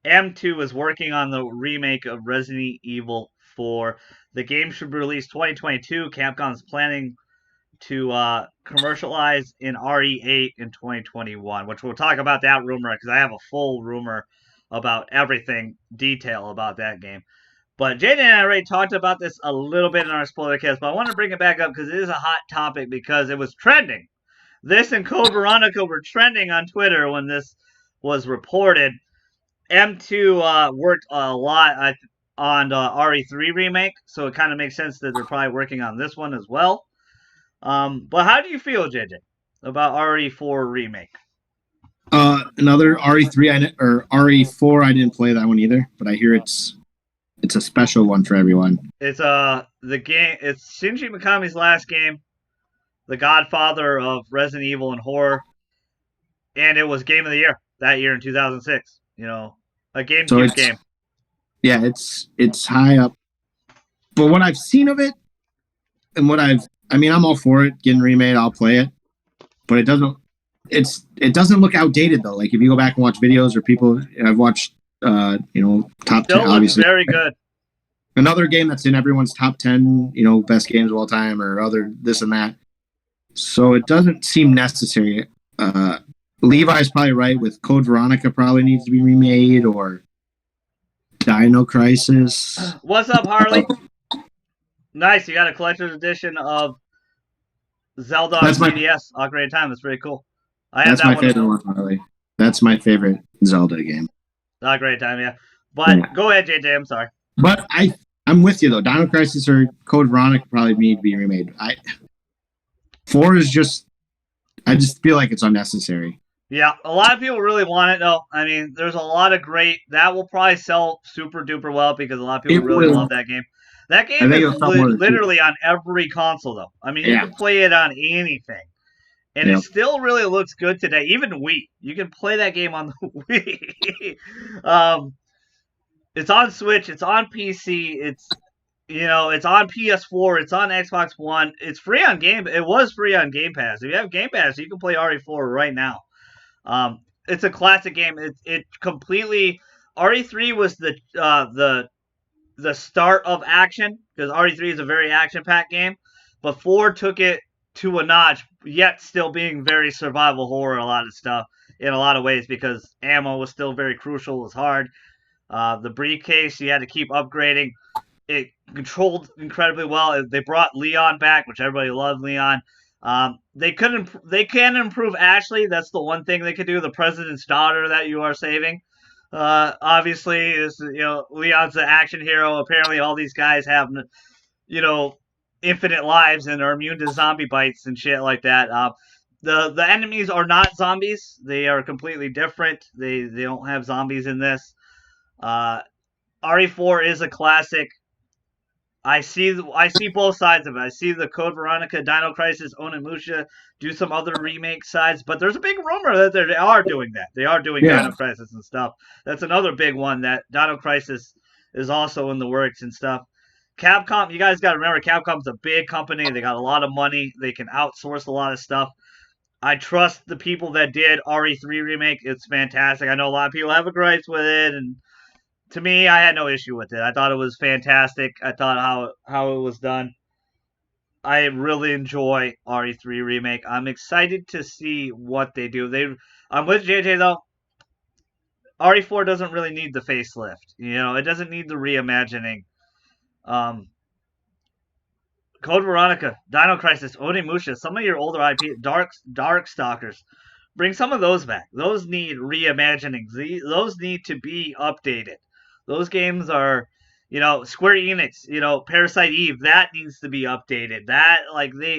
M2 is working on the remake of Resident Evil 4. The game should be released 2022. Capcom's planning to commercialize in RE8 in 2021, which we'll talk about that rumor because I have a full rumor about everything detail about that game. But Jaden and I already talked about this a little bit in our spoiler cast, but I want to bring it back up because it is a hot topic because it was trending. This and Code Veronica were trending on Twitter when this was reported. M2 worked a lot on the RE3 remake, so it kind of makes sense that they're probably working on this one as well. But how do you feel, JJ, about RE4 remake? Another RE3 or RE4. I didn't play that one either, but I hear it's a special one for everyone. It's the game. It's Shinji Mikami's last game, the Godfather of Resident Evil and horror, and it was Game of the Year that year in 2006. A GameCube game. Yeah, it's high up. But what I've seen of it, and I'm all for it getting remade. I'll play it, but it doesn't look outdated though. Like if you go back and watch videos or people, I've watched, top 10. Obviously, very good. Another game that's in everyone's top 10, best games of all time or other this and that. So it doesn't seem necessary. Levi's probably right with Code Veronica probably needs to be remade or Dino Crisis. What's up, Harley? Nice, you got a collector's edition of Zelda on 3DS, Ocarina of Time. That's pretty cool. That's my favorite one, Harley. That's my favorite Zelda game. Not a great time, yeah. But go ahead, JJ. I'm sorry. But I'm with you though. Dino Crisis or Code Veronica probably need to be remade. 4 is just I just feel like it's unnecessary. Yeah, a lot of people really want it though. I mean, there's a lot of great that will probably sell super duper well because a lot of people really love that game. That game is literally on every console though. I mean, you can play it on anything. And it still really looks good today. Even Wii. You can play that game on the Wii. It's on Switch, it's on PC, it's on PS4, it's on Xbox One. It's free on Game. It was free on Game Pass. If you have Game Pass, you can play RE4 right now. It's a classic game. It completely RE3 was the start of action because RE3 is a very action packed game, but 4 took it to a notch, yet still being very survival horror. A lot of stuff in a lot of ways because ammo was still very crucial. It was hard. The briefcase you had to keep upgrading. It controlled incredibly well. They brought Leon back, which everybody loved Leon. They can improve Ashley. That's the one thing they could do. The president's daughter that you are saving. Obviously, is Leon's the action hero. Apparently, all these guys have infinite lives and are immune to zombie bites and shit like that. The enemies are not zombies. They are completely different. They don't have zombies in this. RE4 is a classic. I see both sides of it. I see the Code Veronica, Dino Crisis, Onimusha do some other remake sides, but there's a big rumor that they are doing that. They are doing Dino Crisis and stuff. That's another big one that Dino Crisis is also in the works and stuff. Capcom, you guys got to remember, Capcom's a big company. They got a lot of money. They can outsource a lot of stuff. I trust the people that did RE3 remake. It's fantastic. I know a lot of people have a gripes with it, and to me, I had no issue with it. I thought it was fantastic. I thought how it was done. I really enjoy RE3 remake. I'm excited to see what they do. I'm with JJ though. RE4 doesn't really need the facelift. It doesn't need the reimagining. Code Veronica, Dino Crisis, Onimusha, some of your older IP, Dark Stalkers, bring some of those back. Those need reimagining. Those need to be updated. Those games are, Square Enix, Parasite Eve, that needs to be updated. That,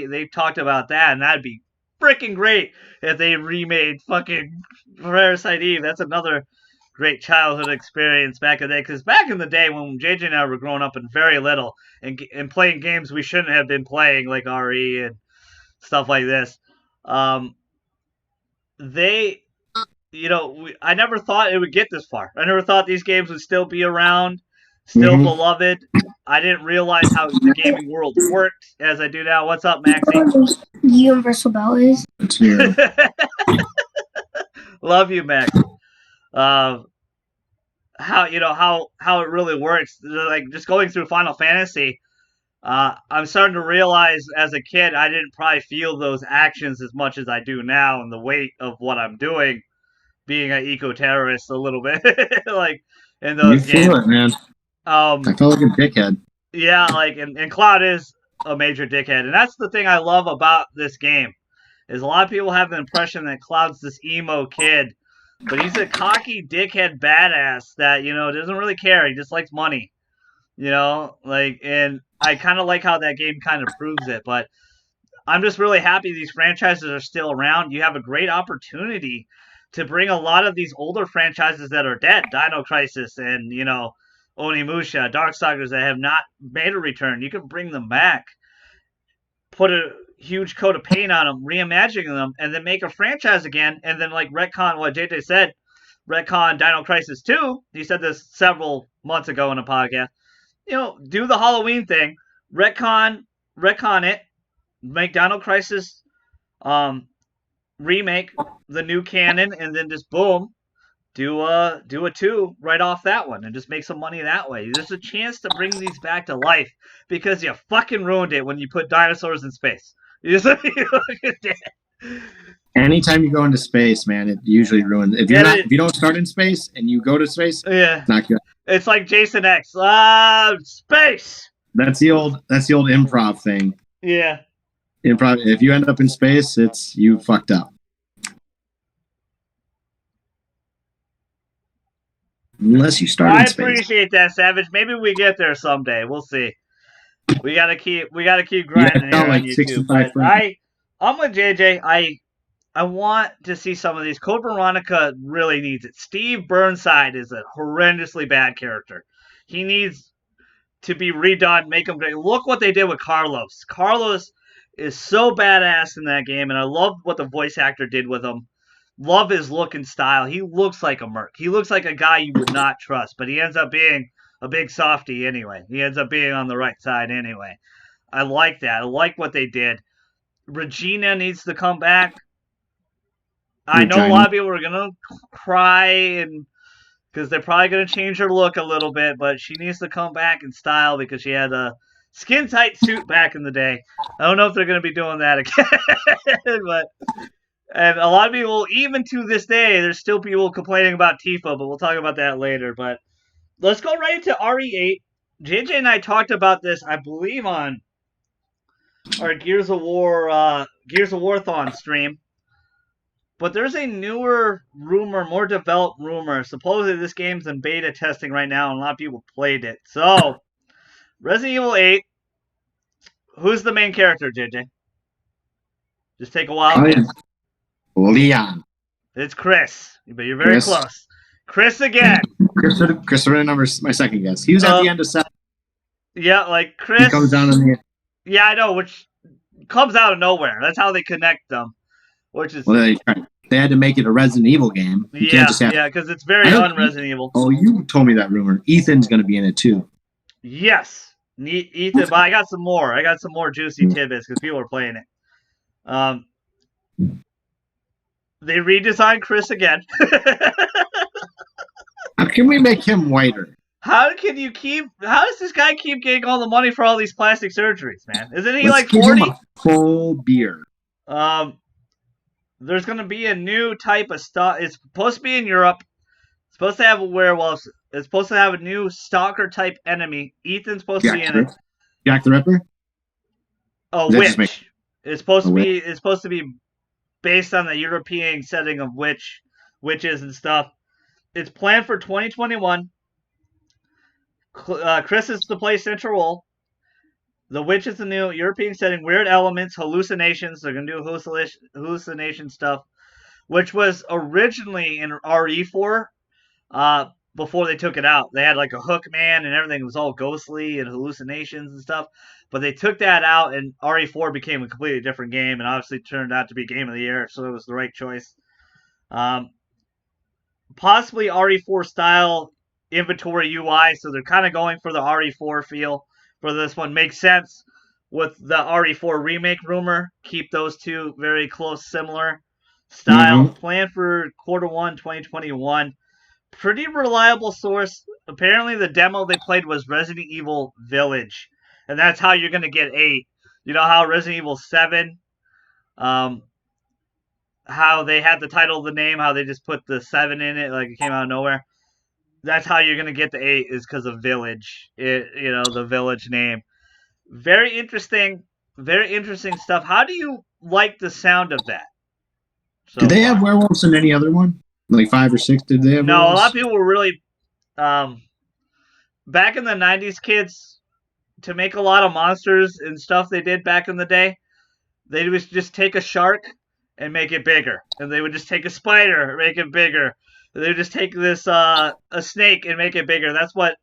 they've talked about that, and that'd be freaking great if they remade fucking Parasite Eve. That's another great childhood experience back in the day. Because back in the day when JJ and I were growing up and very little and playing games we shouldn't have been playing, like RE and stuff like this, I never thought it would get this far. I never thought these games would still be around, still beloved. I didn't realize how the gaming world worked as I do now. What's up, Maxie? Universal Bell is. Love you, Max. How it really works. Like just going through Final Fantasy, I'm starting to realize as a kid I didn't probably feel those actions as much as I do now, and the weight of what I'm doing, being an eco-terrorist a little bit, like in those games. You feel it, man. I feel like a dickhead. Yeah, and Cloud is a major dickhead, and that's the thing I love about this game. Is a lot of people have the impression that Cloud's this emo kid, but he's a cocky dickhead badass that doesn't really care. He just likes money, and I kind of like how that game kind of proves it. But I'm just really happy these franchises are still around. You have a great opportunity to bring a lot of these older franchises that are dead, Dino Crisis and Onimusha, Darkstalkers, that have not made a return. You can bring them back, put a huge coat of paint on them, reimagining them, and then make a franchise again, and then retcon what JJ said, retcon Dino Crisis 2. He said this several months ago in a podcast. Do the Halloween thing, retcon it, make Dino Crisis remake the new canon, and then just boom, do a 2 right off that one and just make some money that way. There's a chance to bring these back to life because you fucking ruined it when you put dinosaurs in space. You did. Anytime you go into space, man, it usually ruins. If you don't start in space and you go to space, it's not good. It's like Jason X. Space. That's the old improv thing. Yeah. Improv. If you end up in space, you fucked up. Unless you start I in space. appreciate that, Savage. Maybe we get there someday. We'll see. We gotta keep You grinding got here like on YouTube. 65 But friends. I'm with JJ. I want to see some of these. Code Veronica really needs it. Steve Burnside is a horrendously bad character. He needs to be redone, make him great. Look what they did with Carlos. Carlos is so badass in that game, and I love what the voice actor did with him. Love his look and style. He looks like a merc. He looks like a guy you would not trust, but he ends up being a big softy anyway. He ends up being on the right side anyway. I like that. I like what they did. Regina needs to come back. I know a lot of people are gonna cry and because they're probably gonna change her look a little bit, but she needs to come back in style because she had a skin tight suit back in the day. I don't know if they're gonna be doing that again, but and a lot of people, even to this day, there's still people complaining about Tifa, but we'll talk about that later. But let's go right into RE8. JJ and I talked about this, I believe, on our Gears of Warthon stream. But there's a newer rumor, more developed rumor. Supposedly this game's in beta testing right now, and a lot of people played it. So, Resident Evil 8. Who's the main character, JJ? Just take a wild guess. Leon. It's Chris, but you're very close. Chris again. Christopher numbers my second guess. He was at the end of 7. Yeah, like Chris. He comes down in the end. Yeah, I know, which comes out of nowhere. That's how they connect them. Which is they had to make it a Resident Evil game. You can't just have because it's very un-Resident Evil. Oh, you told me that rumor. Ethan's going to be in it too. Yes, Ethan. But I got some more. I got some more juicy tidbits because people are playing it. They redesigned Chris again. How can we make him whiter? How does this guy keep getting all the money for all these plastic surgeries, man? Isn't he like 40? Give him a full beard. There's gonna be a new type of stuff. It's supposed to be in Europe. It's supposed to have werewolves. It's supposed to have a new stalker type enemy. Ethan's supposed to be in it. Jack the Ripper? Oh, witch. It's supposed to be based on the European setting of witches and stuff. It's planned for 2021. Chris is to play central role. The witch is the new European setting. Weird elements, hallucinations. They're going to do hallucination stuff, which was originally in RE4 before they took it out. They had like a hook man and everything was all ghostly and hallucinations and stuff. But they took that out and RE4 became a completely different game and obviously turned out to be Game of the Year, so it was the right choice. Possibly RE4 style inventory UI, so they're kind of going for the RE4 feel for this one. Makes sense with the RE4 remake rumor. Keep those two very close, similar style. Planned for Q1 2021. Pretty reliable source. Apparently the demo they played was Resident Evil Village, and that's how you're going to get 8. You know how Resident Evil 7, how they had the title of the name, how they just put the 7 in it, like it came out of nowhere. That's how you're going to get the 8 is because of Village. The Village name. Very interesting stuff. How do you like the sound of that? Did they have werewolves in any other one? Like 5 or 6? Did they have werewolves? No, a lot of people were really back in the 90s, kids, to make a lot of monsters and stuff they did back in the day, they would just take a shark and make it bigger. And they would just take a spider and make it bigger. They would just take this a snake and make it bigger. That's what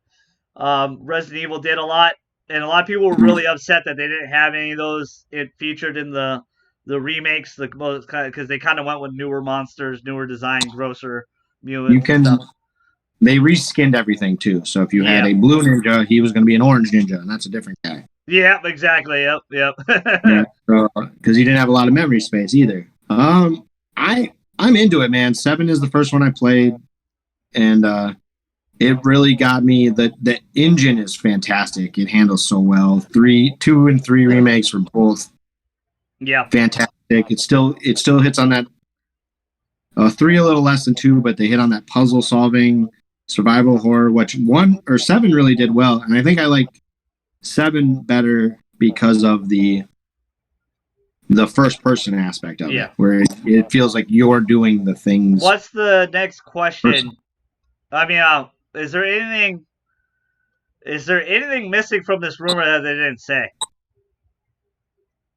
Resident Evil did a lot. And a lot of people were really upset that they didn't have any of those featured in the remakes, because they kind of went with newer monsters, newer design, grosser mutants and stuff. They reskinned everything too. So if you had a blue ninja, he was going to be an orange ninja, and that's a different guy. Yeah, exactly. Yep. Yeah, because he didn't have a lot of memory space either. I'm into it, man. 7 is the first one I played, and it really got me. The engine is fantastic. It handles so well. 2 and 3 remakes were both fantastic. It still hits on that 3 a little less than 2, but they hit on that puzzle solving, survival horror, which 1 or 7 really did well. And I think I like 7 better because of the first person aspect of it, where it feels like you're doing the things. What's the next question? I mean, is there anything missing from this rumor that they didn't say?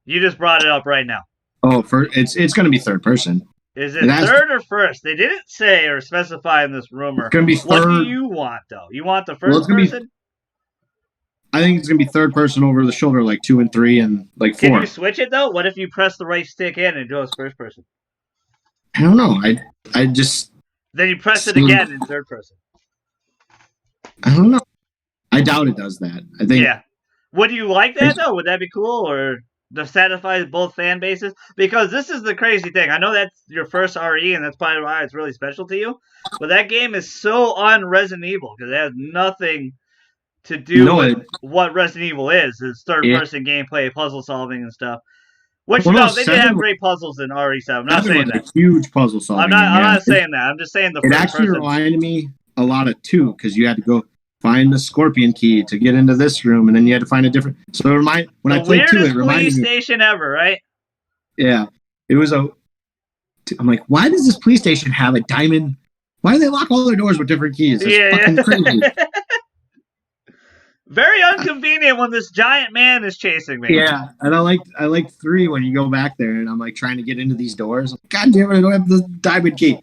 You just brought it up right now. Oh, it's going to be third person. Is it third or first? They didn't say or specify in this rumor. It's going to be third. What do you want, though? You want the first person? I think it's going to be third person over the shoulder, like 2 and 3 and like 4. Can you switch it, though? What if you press the right stick in and it goes first person? I don't know. I just... Then you press it again in third person. I don't know. I doubt it does that. I think... Yeah. Would you like that, though? Would that be cool? Or to satisfy both fan bases? Because this is the crazy thing. I know that's your first RE, and that's probably why it's really special to you. But that game is so un-Resident Evil, because it has nothing to do with what Resident Evil is. It's third-person gameplay, puzzle solving, and stuff. Which, they did have great puzzles in RE7. I'm not saying that. A huge puzzle solving. I'm not saying that. I'm just saying the first person. It actually reminded me a lot of 2, because you had to go find the scorpion key to get into this room, and then you had to find a different... So when I played 2, it reminded me... The weirdest police station ever, right? Yeah. It was I'm like, why does this police station have a diamond... Why do they lock all their doors with different keys? It's fucking crazy. Very inconvenient when this giant man is chasing me. Yeah, and I like 3 when you go back there and I'm like trying to get into these doors. God damn it, I don't have the diamond key.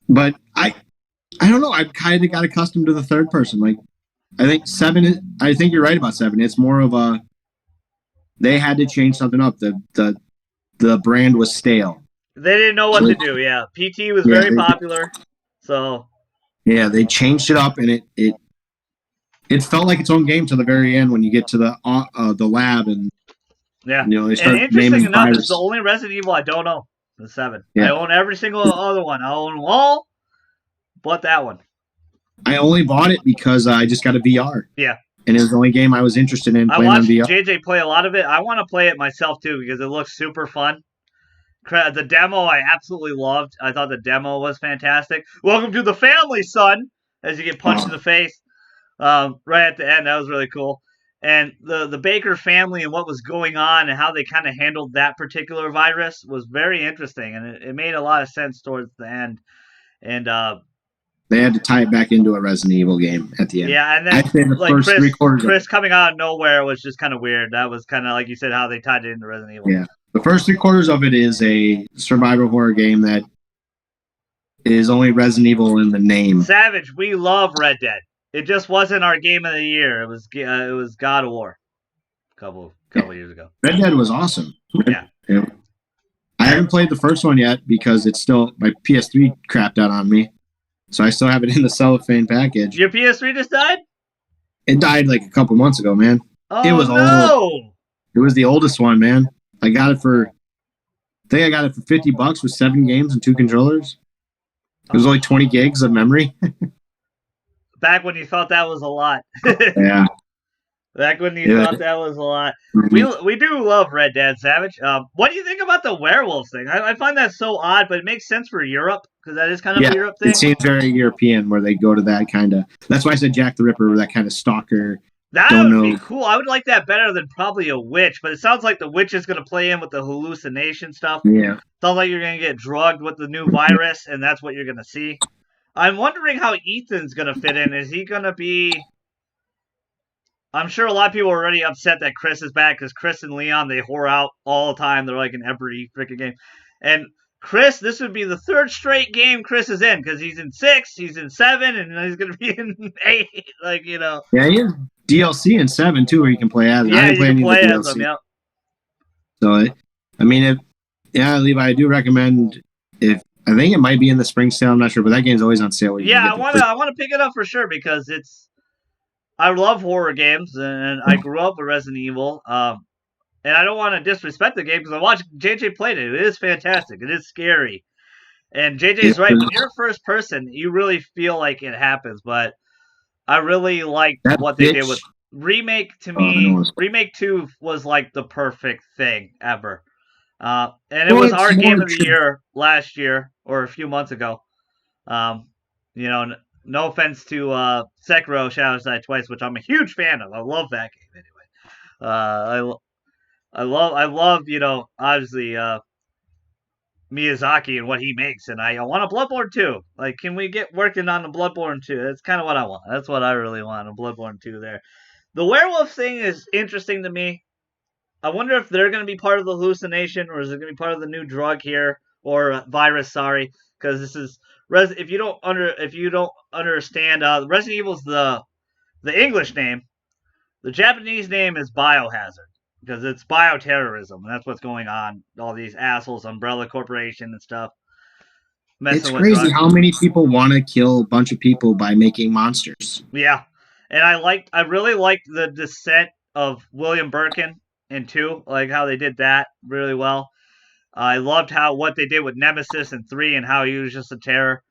But I don't know. I've kind of got accustomed to the third person. Like, I think 7. I think you're right about 7. It's more of a... They had to change something up. The brand was stale. They didn't know what to do. Yeah, PT was very popular. So yeah, they changed it up, and it felt like its own game to the very end when you get to the lab and yeah. They start and interesting naming enough, fires. it's the only Resident Evil I don't own. The 7. Yeah. I own every single other one. I own them all, but that one. I only bought it because I just got a VR. Yeah. And it was the only game I was interested in playing on VR. I watched JJ play a lot of it. I want to play it myself too because it looks super fun. The demo I absolutely loved. I thought the demo was fantastic. Welcome to the family, son. As you get punched in the face, right at the end, that was really cool. And the Baker family and what was going on and how they kind of handled that particular virus was very interesting, and it made a lot of sense towards the end. And they had to tie it back into a Resident Evil game at the end. Yeah, and then like Chris coming out of nowhere was just kind of weird. That was kind of like you said how they tied it into Resident Evil. Yeah. The first 3/4 of it is a survival horror game that is only Resident Evil in the name. Savage, we love Red Dead. It just wasn't our game of the year. It was God of War a couple years ago. Red Dead was awesome. Yeah. I haven't played the first one yet because it's still my PS3 crapped out on me. So I still have it in the cellophane package. Your PS3 just died? It died like a couple months ago, man. Oh, it was old. It was the oldest one, man. I got it for $50 with 7 games and 2 controllers. It was only 20 gigs of memory. Back when you thought that was a lot. Yeah. Back when you thought that was a lot. Mm-hmm. We do love Red Dead, Savage. What do you think about the werewolves thing? I find that so odd, but it makes sense for Europe because that is kind of a Europe thing. It seems very European where they go to that kind of... That's why I said Jack the Ripper, that kind of stalker... That would be cool. I would like that better than probably a witch, but it sounds like the witch is going to play in with the hallucination stuff. Yeah. Sounds like you're going to get drugged with the new virus, and that's what you're going to see. I'm wondering how Ethan's going to fit in. Is he going to be... I'm sure a lot of people are already upset that Chris is back, because Chris and Leon, they whore out all the time. They're like in every freaking game. And Chris, this would be the 3rd straight game Chris is in, because he's in 6, he's in 7, and he's going to be in 8. Like, you know. Yeah, he is. DLC in 7 too, where you can play as. Yeah, you can play as them. Yeah. So, Levi, I do recommend. I think it might be in the spring sale. I'm not sure, but that game's always on sale. Yeah, I want to pick it up for sure because I love horror games and I grew up with Resident Evil. And I don't want to disrespect the game because I watched JJ play it. It is fantastic. It is scary. And JJ's right. When you're first person, you really feel like it happens, but. I really liked what they did with Remake. To me, Remake 2 was like the perfect thing ever. And it was our game of the year last year or a few months ago. No offense to Sekiro Shadows Die Twice, which I'm a huge fan of. I love that game anyway. I love, obviously, Miyazaki and what he makes, and I want a Bloodborne 2. Like, can we get working on the Bloodborne 2? That's kind of what I want. That's what I really want, a Bloodborne 2 there. The werewolf thing is interesting to me. I wonder if they're going to be part of the hallucination, or is it going to be part of the new drug here, or virus? Sorry, because this is if you don't understand, Resident Evil's the English name. The Japanese name is Biohazard because it's bioterrorism, and that's what's going on. All these assholes, Umbrella Corporation and stuff, It's messing with crazy drugs. how many people want to kill a bunch of people by making monsters. Yeah, and I really liked the descent of William Birkin in 2, like how they did that really well. I loved what they did with Nemesis in 3 and how he was just a terror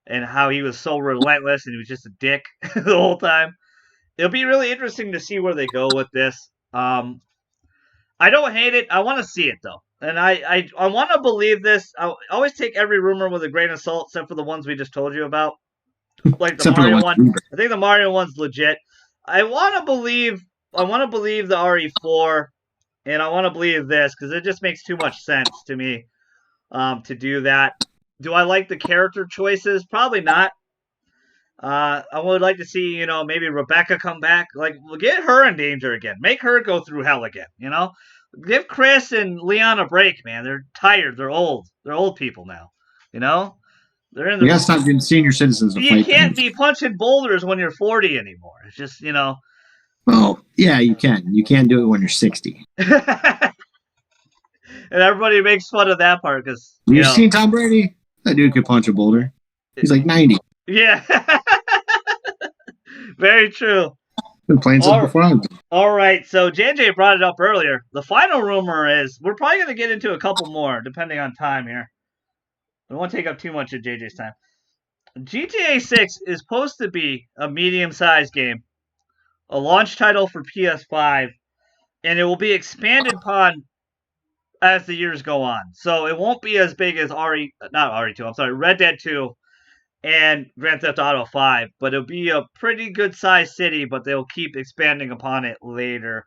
and how he was so relentless and he was just a dick the whole time. It'll be really interesting to see where they go with this. I don't hate it. I want to see it though, and I want to believe this. I always take every rumor with a grain of salt, except for the ones we just told you about, like the Except for the Mario ones one. I think the Mario one's legit. I want to believe. I want to believe the RE4, and I want to believe this because it just makes too much sense to me to do that. Do I like the character choices? Probably not. I would like to see, maybe Rebecca come back. Like, get her in danger again. Make her go through hell again. Give Chris and Leon a break, man. They're tired. They're old. They're old people now. They're in We gotta the. stop getting senior citizens to You fight can't things. be punching boulders when you're 40 anymore. It's just. Well, yeah, you can. You can't do it when you're 60. And everybody makes fun of that part because You've seen Tom Brady? That dude could punch a boulder. He's like 90. Yeah. Very true. Been playing since before I was. All right, so JJ brought it up earlier. The final rumor is we're probably going to get into a couple more, depending on time here. I don't want to take up too much of JJ's time. GTA 6 is supposed to be a medium-sized game, a launch title for PS5, and it will be expanded upon as the years go on. So it won't be as big as Red Dead 2 and Grand Theft Auto 5, but it'll be a pretty good sized city, but they'll keep expanding upon it later.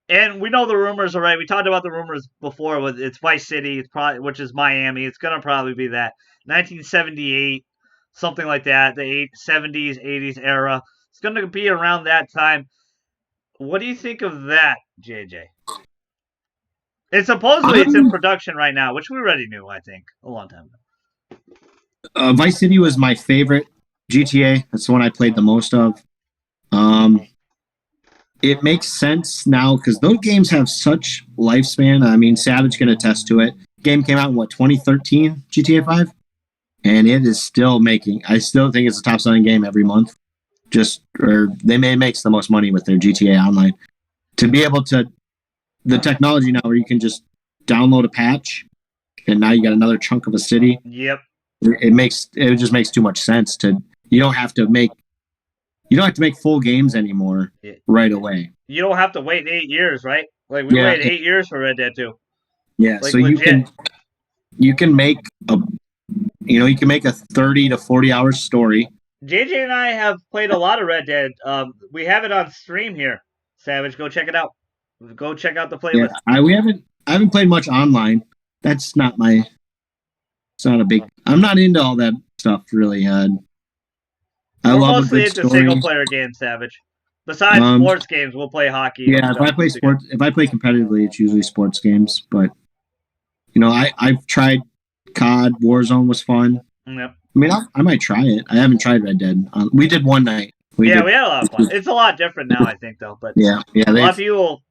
And we know the rumors, all right. We talked about the rumors before with it's Vice City, which is Miami. It's gonna probably be that 1978, something like that, the 70s, 80s era. It's gonna be around that time. What do you think of that, JJ? And supposedly it's in production right now, which we already knew, I think, a long time ago. Vice City was my favorite GTA. That's the one I played the most of. It makes sense now because those games have such lifespan. I mean, Savage can attest to it. Game came out in 2013, GTA 5, and it is still making. I still think it's a top-selling game every month. Makes the most money with their GTA Online. To be able to, the technology now where you can just download a patch, and now you got another chunk of a city. Yep. It just makes too much sense to. You don't have to make full games anymore right away. You don't have to wait 8 years, right? Like we waited 8 years for Red Dead 2. Yeah, like, so legit. you can make a 30 to 40 hour story. JJ and I have played a lot of Red Dead. We have it on stream here. Savage, go check it out. Go check out the playlist. Yeah, I haven't played much online. That's not my. It's not a big. I'm not into all that stuff really. I love mostly into single player games, Savage. Besides sports games, we'll play hockey. Yeah, if I play competitively, it's usually sports games. But I've tried COD. Warzone was fun. Yep. I mean, I might try it. I haven't tried Red Dead. We did one night. We had a lot of fun. It's a lot different now, I think, though. But yeah, a lot of people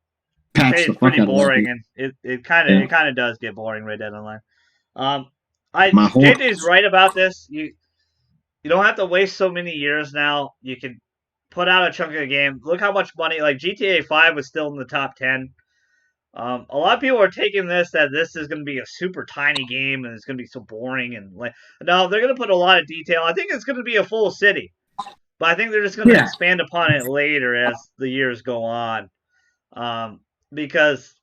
say it's pretty boring, and it kind of does get boring. Red Dead Online. JJ's right about this. You don't have to waste so many years now. You can put out a chunk of a game. Look how much money. Like GTA 5 was still in the top 10. A lot of people are taking this that this is going to be a super tiny game and it's going to be so boring and no, they're going to put a lot of detail. I think it's going to be a full city, but I think they're just going to expand upon it later as the years go on, because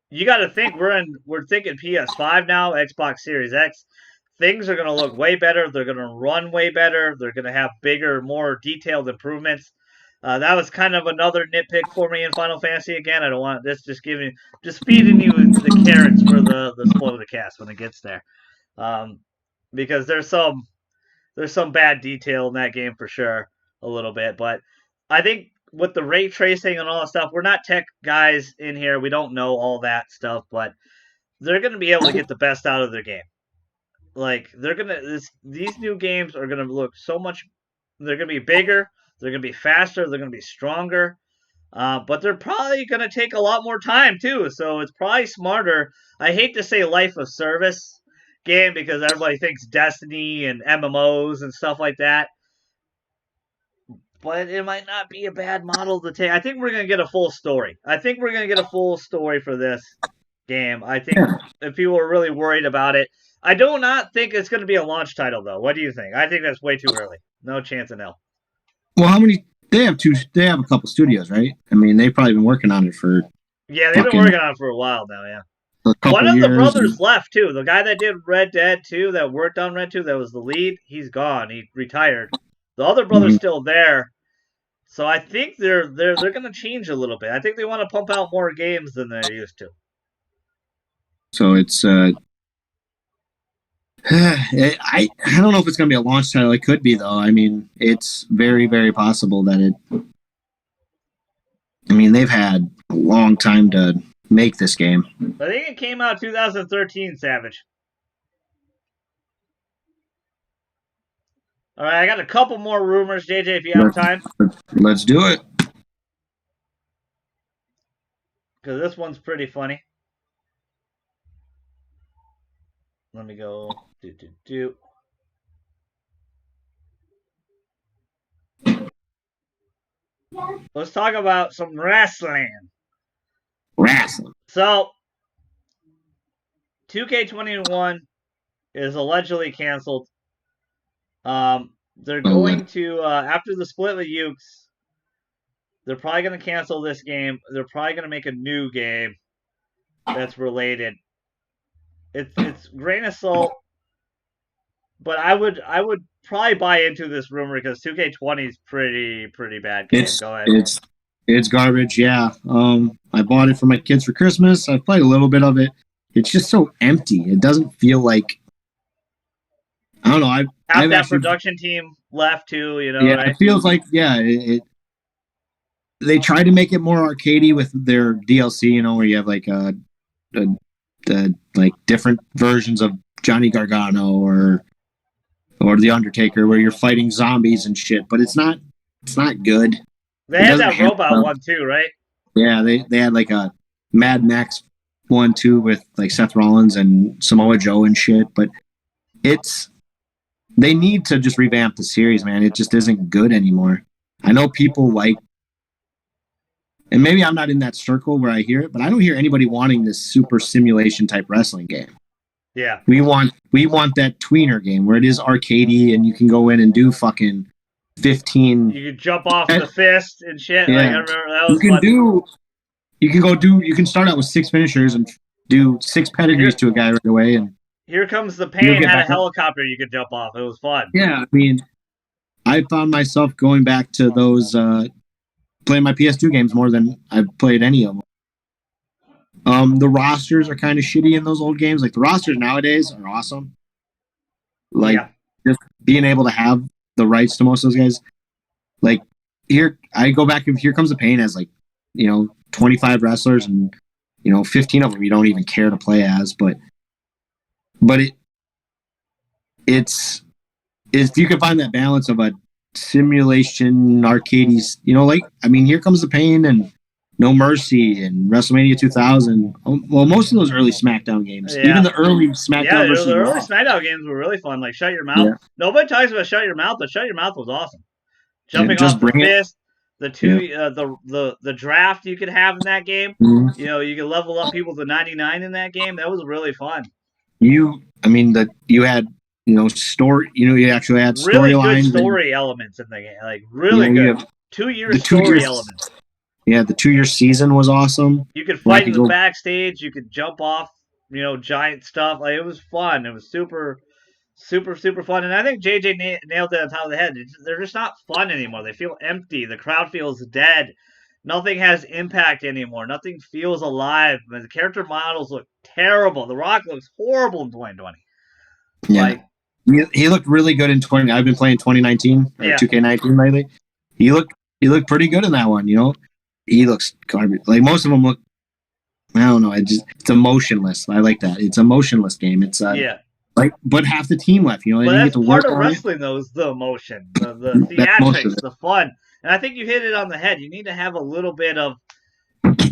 you got to think we're thinking PS5 now, Xbox Series X. Things are going to look way better. They're going to run way better. They're going to have bigger, more detailed improvements. That was kind of another nitpick for me in Final Fantasy. Again, I don't want this just feeding you the carrots for the spoil of the cast when it gets there, um, because there's some bad detail in that game for sure, a little bit. But I think with the ray tracing and all that stuff, we're not tech guys in here. We don't know all that stuff, but they're going to be able to get the best out of their game. Like these new games are going to look so much. They're going to be bigger. They're going to be faster. They're going to be stronger. But they're probably going to take a lot more time too. So it's probably smarter. I hate to say life of service game because everybody thinks Destiny and MMOs and stuff like that. But it might not be a bad model to take. I think we're going to get a full story. I think we're going to get a full story for this game. I think if people are really worried about it, I do not think it's going to be a launch title though. What do you think? I think that's way too early. No chance in hell. Well, how many? They have a couple studios, right? I mean, they've probably been working on it for. Yeah, they've been working on it for a while now. Yeah. One of the brothers left too. The guy that did Red Dead 2, that worked on Red 2, that was the lead. He's gone. He retired. The other brother's still there. So I think they're going to change a little bit. I think they want to pump out more games than they used to. So it's I don't know if it's going to be a launch title. It could be though. I mean, it's very very possible that it. I mean, they've had a long time to make this game. I think it came out 2013, Savage. All right, I got a couple more rumors, JJ, if you have time. Let's do it. Because this one's pretty funny. Let me go. Let's talk about some wrestling. So, 2K21 is allegedly canceled. They're going to after the split with Ukes, they're probably going to cancel this game. They're probably going to make a new game that's related. It's grain of salt, but I would probably buy into this rumor because 2K20 is pretty bad game. Go ahead. It's garbage. Yeah. I bought it for my kids for Christmas. I played a little bit of it. It's just so empty. It doesn't feel like. I don't know. I've that production team left too. You know. Yeah. Right? It feels like they tried to make it more arcadey with their DLC. You know, where you have like the like different versions of Johnny Gargano or the Undertaker, where you're fighting zombies and shit. But it's not good. They had that robot one too, right? Yeah, they had like a Mad Max 1-2 with like Seth Rollins and Samoa Joe and shit. But they need to just revamp the series, man. It just isn't good anymore. I know people like, and maybe I'm not in that circle where I hear it, but I don't hear anybody wanting this super simulation type wrestling game. Yeah. We want that tweener game where it is arcadey and you can go in and do fucking 15. You can jump off the fist and shit. Yeah. Like, I remember that was fun. You can start out with 6 finishers and do 6 pedigrees to a guy right away. And Here Comes the Pain had a helicopter you could jump off. It was fun. Yeah, I mean, I found myself going back to those, playing my PS2 games more than I've played any of them. The rosters are kind of shitty in those old games. Like, the rosters nowadays are awesome. Like, just being able to have the rights to most of those guys. Like, I go back, Here Comes the Pain as, like, 25 wrestlers and, 15 of them you don't even care to play as. But it's you can find that balance of a simulation arcades, Here Comes the Pain and No Mercy and WrestleMania 2000. Well, most of those early SmackDown games, even the early SmackDown versus the early Raw. SmackDown games were really fun. Like Shut Your Mouth. Yeah. Nobody talks about Shut Your Mouth, but Shut Your Mouth was awesome. Jumping off the fist, the draft you could have in that game. Mm-hmm. You could level up people to 99 in that game. That was really fun. You had story. You actually had really good story elements in the game, like really good 2-year story elements. Yeah, the 2-year season was awesome. You could fight in the backstage. You could jump off, giant stuff. Like, it was fun. It was super, super, super fun. And I think JJ nailed it on top of the head. They're just not fun anymore. They feel empty. The crowd feels dead. Nothing has impact anymore. Nothing feels alive. The character models look terrible. The Rock looks horrible in 2020. Yeah. Like, he looked really good in 20. I've been playing 2019 or 2K19 lately. He looked pretty good in that one. You know, he looks garbage. Like most of them look. I don't know. It's emotionless. I like that. It's a emotionless game. It's like, but half the team left. You know, but that's get to part work of wrestling, though, is the emotion, the theatrics, the fun. And I think you hit it on the head. You need to have a little bit of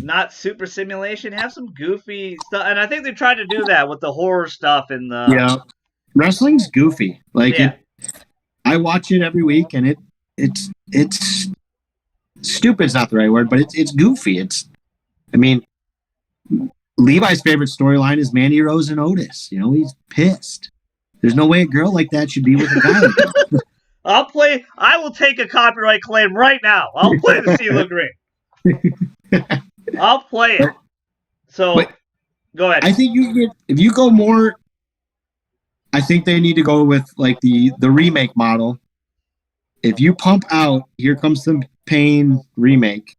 not super simulation, have some goofy stuff. And I think they tried to do that with the horror stuff and the wrestling's goofy. Like I watch it every week, and it's stupid's not the right word, but it's goofy. I mean, Levi's favorite storyline is Mandy Rose and Otis. You know, he's pissed. There's no way a girl like that should be with a guy like that. I will take a copyright claim right now. I'll play the CeeLo Green. I'll play it. So, go ahead. I think if you go more, I think they need to go with like the remake model. If you pump out Here Comes the Pain remake,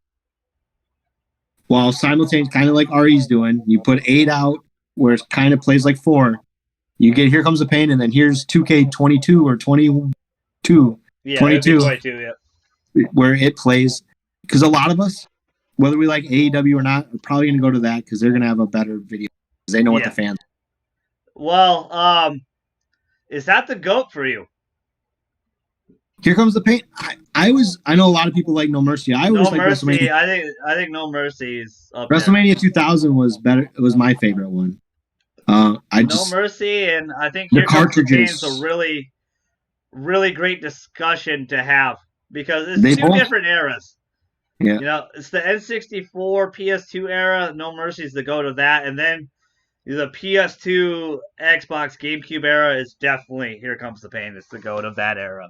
while simultaneously, kind of like Ari's doing, you put 8 out where it kind of plays like 4. You get Here Comes the Pain, and then here's 2K22 or 22. Yeah, 22, 22, where it plays. Because a lot of us, whether we like AEW or not, are probably going to go to that because they're going to have a better video. Because they know what the fans. Well, is that the GOAT for you? Here Comes the Pain. I know a lot of people like No Mercy. I always like Mercy. WrestleMania. I think No Mercy is up WrestleMania there. 2000 was better. It was my favorite one. No Mercy, and I think Here Comes the Pain is a really, really great discussion to have because it's two different eras. Yeah. You know, it's the N64 PS2 era. No Mercy is the GOAT of that, and then the PS2 Xbox GameCube era is definitely Here Comes the Pain. It's the GOAT of that era.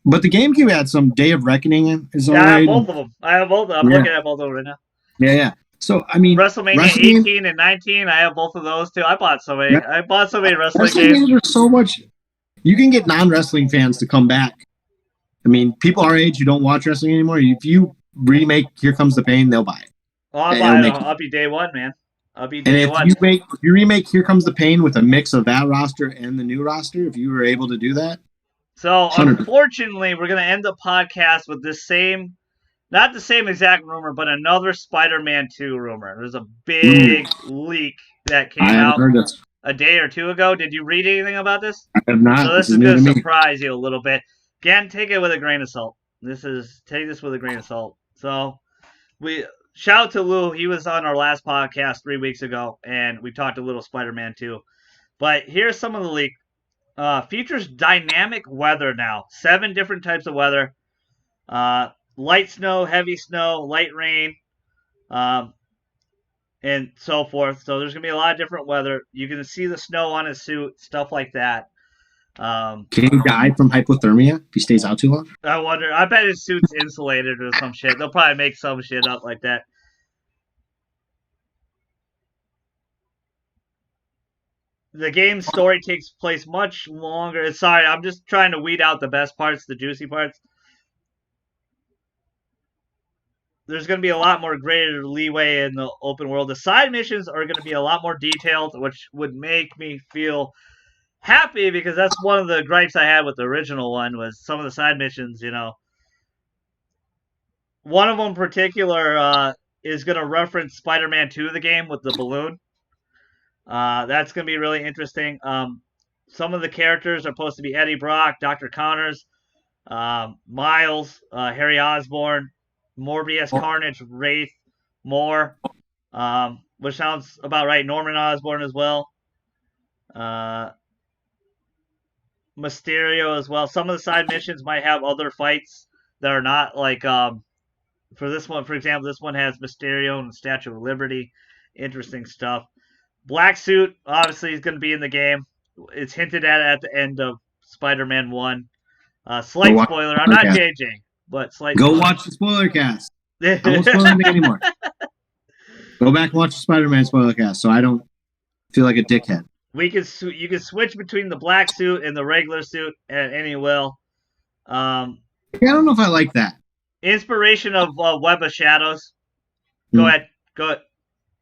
But the GameCube had some Day of Reckoning. I have both of them. I'm looking at both of them right now. Yeah. So I mean, WrestleMania 18 and 19. I have both of those too. I bought so many wrestling games. There's so much. You can get non-wrestling fans to come back. I mean, people our age who don't watch wrestling anymore. If you remake Here Comes the Pain, they'll buy it. Oh, I'll be day one, man. I'll be day one. If you remake Here Comes the Pain with a mix of that roster and the new roster, if you were able to do that. So, 100%. Unfortunately, we're going to end the podcast with this same, not the same exact rumor, but another Spider-Man 2 rumor. There's a big leak that came out a day or two ago. Did you read anything about this? I have not. So this is going to surprise you a little bit. Again, take it with a grain of salt. Take this with a grain of salt. So, shout out to Lou. He was on our last podcast 3 weeks ago, and we talked a little Spider-Man 2. But here's some of the leak. Features dynamic weather now. 7 different types of weather. Light snow, heavy snow, light rain, and so forth. So there's going to be a lot of different weather. You can see the snow on his suit, stuff like that. Can he die from hypothermia if he stays out too long? I wonder. I bet his suit's insulated or some shit. They'll probably make some shit up like that. The game's story takes place much longer. Sorry, I'm just trying to weed out the best parts, the juicy parts. There's going to be a lot more greater leeway in the open world. The side missions are going to be a lot more detailed, which would make me feel happy because that's one of the gripes I had with the original one was some of the side missions, you know. One of them in particular is going to reference Spider-Man 2, the game, with the balloon. That's going to be really interesting. Some of the characters are supposed to be Eddie Brock, Dr. Connors, Miles, Harry Osborn, Morbius, Carnage, Wraith, Moore, which sounds about right. Norman Osborn as well. Mysterio as well. Some of the side missions might have other fights that are not like for this one, for example, this one has Mysterio and the Statue of Liberty. Interesting stuff. Black Suit obviously is going to be in the game. It's hinted at the end of Spider-Man 1. Slight spoiler. I'm not JJ, but slight spoiler. Go watch the spoiler cast. I won't spoil anything anymore. Go back and watch the Spider-Man spoiler cast so I don't feel like a dickhead. you can switch between the black suit and the regular suit at any will. Yeah, I don't know if I like that. Inspiration of Web of Shadows. Go ahead.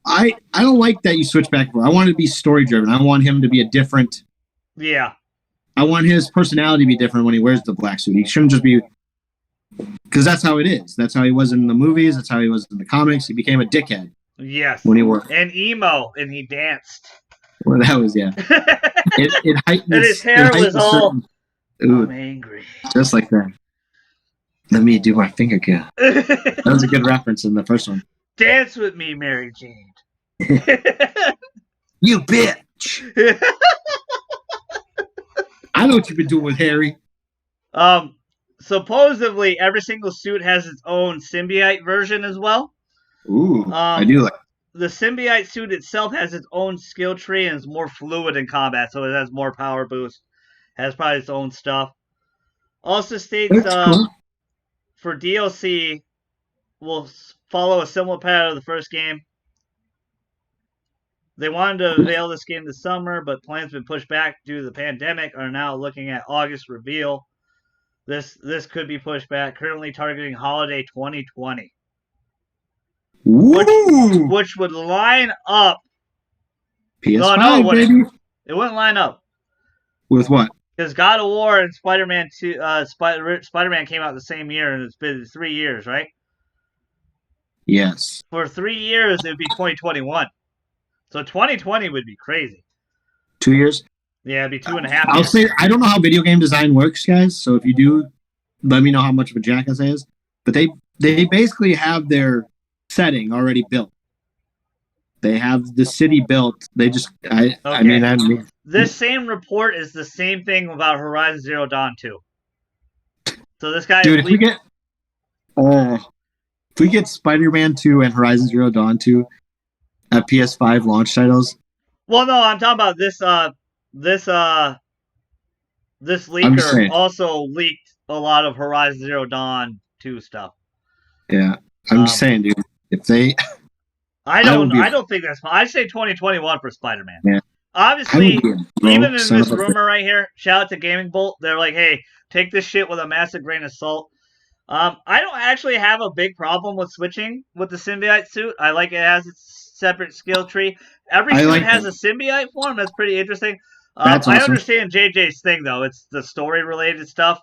I don't like that you switch back and forth. I want it to be story driven. I want him to be a different. Yeah. I want his personality to be different when he wears the black suit. He shouldn't just be, because that's how it is. That's how he was in the movies. That's how he was in the comics. He became a dickhead. Yes. When he wore and emo, and he danced. Well, that was it heightened. And his hair was all. Ooh, I'm angry. Just like that. Let me do my finger kill. That was a good reference in the first one. Dance with me, Mary Jane. You bitch. I know what you've been doing with Harry. Supposedly every single suit has its own symbiote version as well. Ooh, I do like. The symbiote suit itself has its own skill tree and is more fluid in combat, so it has more power boost. Has probably its own stuff. Also states cool. For DLC will follow a similar pattern of the first game. They wanted to unveil this game this summer, but plans have been pushed back due to the pandemic. Are now looking at August reveal. This could be pushed back. Currently targeting holiday 2020. Which would line up. PS5, baby. It wouldn't line up. With what? Because God of War and Spider-Man 2, Spider-Man came out the same year, and it's been 3 years, right? Yes. For 3 years, it would be 2021. So 2020 would be crazy. 2 years? Yeah, it'd be 2.5 years. I'll say, I don't know how video game design works, guys. So if you do, let me know how much of a jackass I is. But they basically have their setting already built. They have the city built. They just, I mean, this same report is the same thing about Horizon Zero Dawn 2. So this guy, dude, if we get Spider-Man 2 and Horizon Zero Dawn 2 at PS5 launch titles. Well, no, I'm talking about this leaker also leaked a lot of Horizon Zero Dawn 2 stuff. Yeah, I'm just saying, dude. If they, I don't think that's. I say 2021 for Spider-Man. Yeah. Obviously, even in this rumor right here, shout out to Gaming Bolt. They're like, hey, take this shit with a massive grain of salt. I don't actually have a big problem with switching with the symbiote suit. I like it has its separate skill tree. Every suit has a symbiote form. That's pretty interesting. That's awesome. I understand JJ's thing, though. It's the story-related stuff.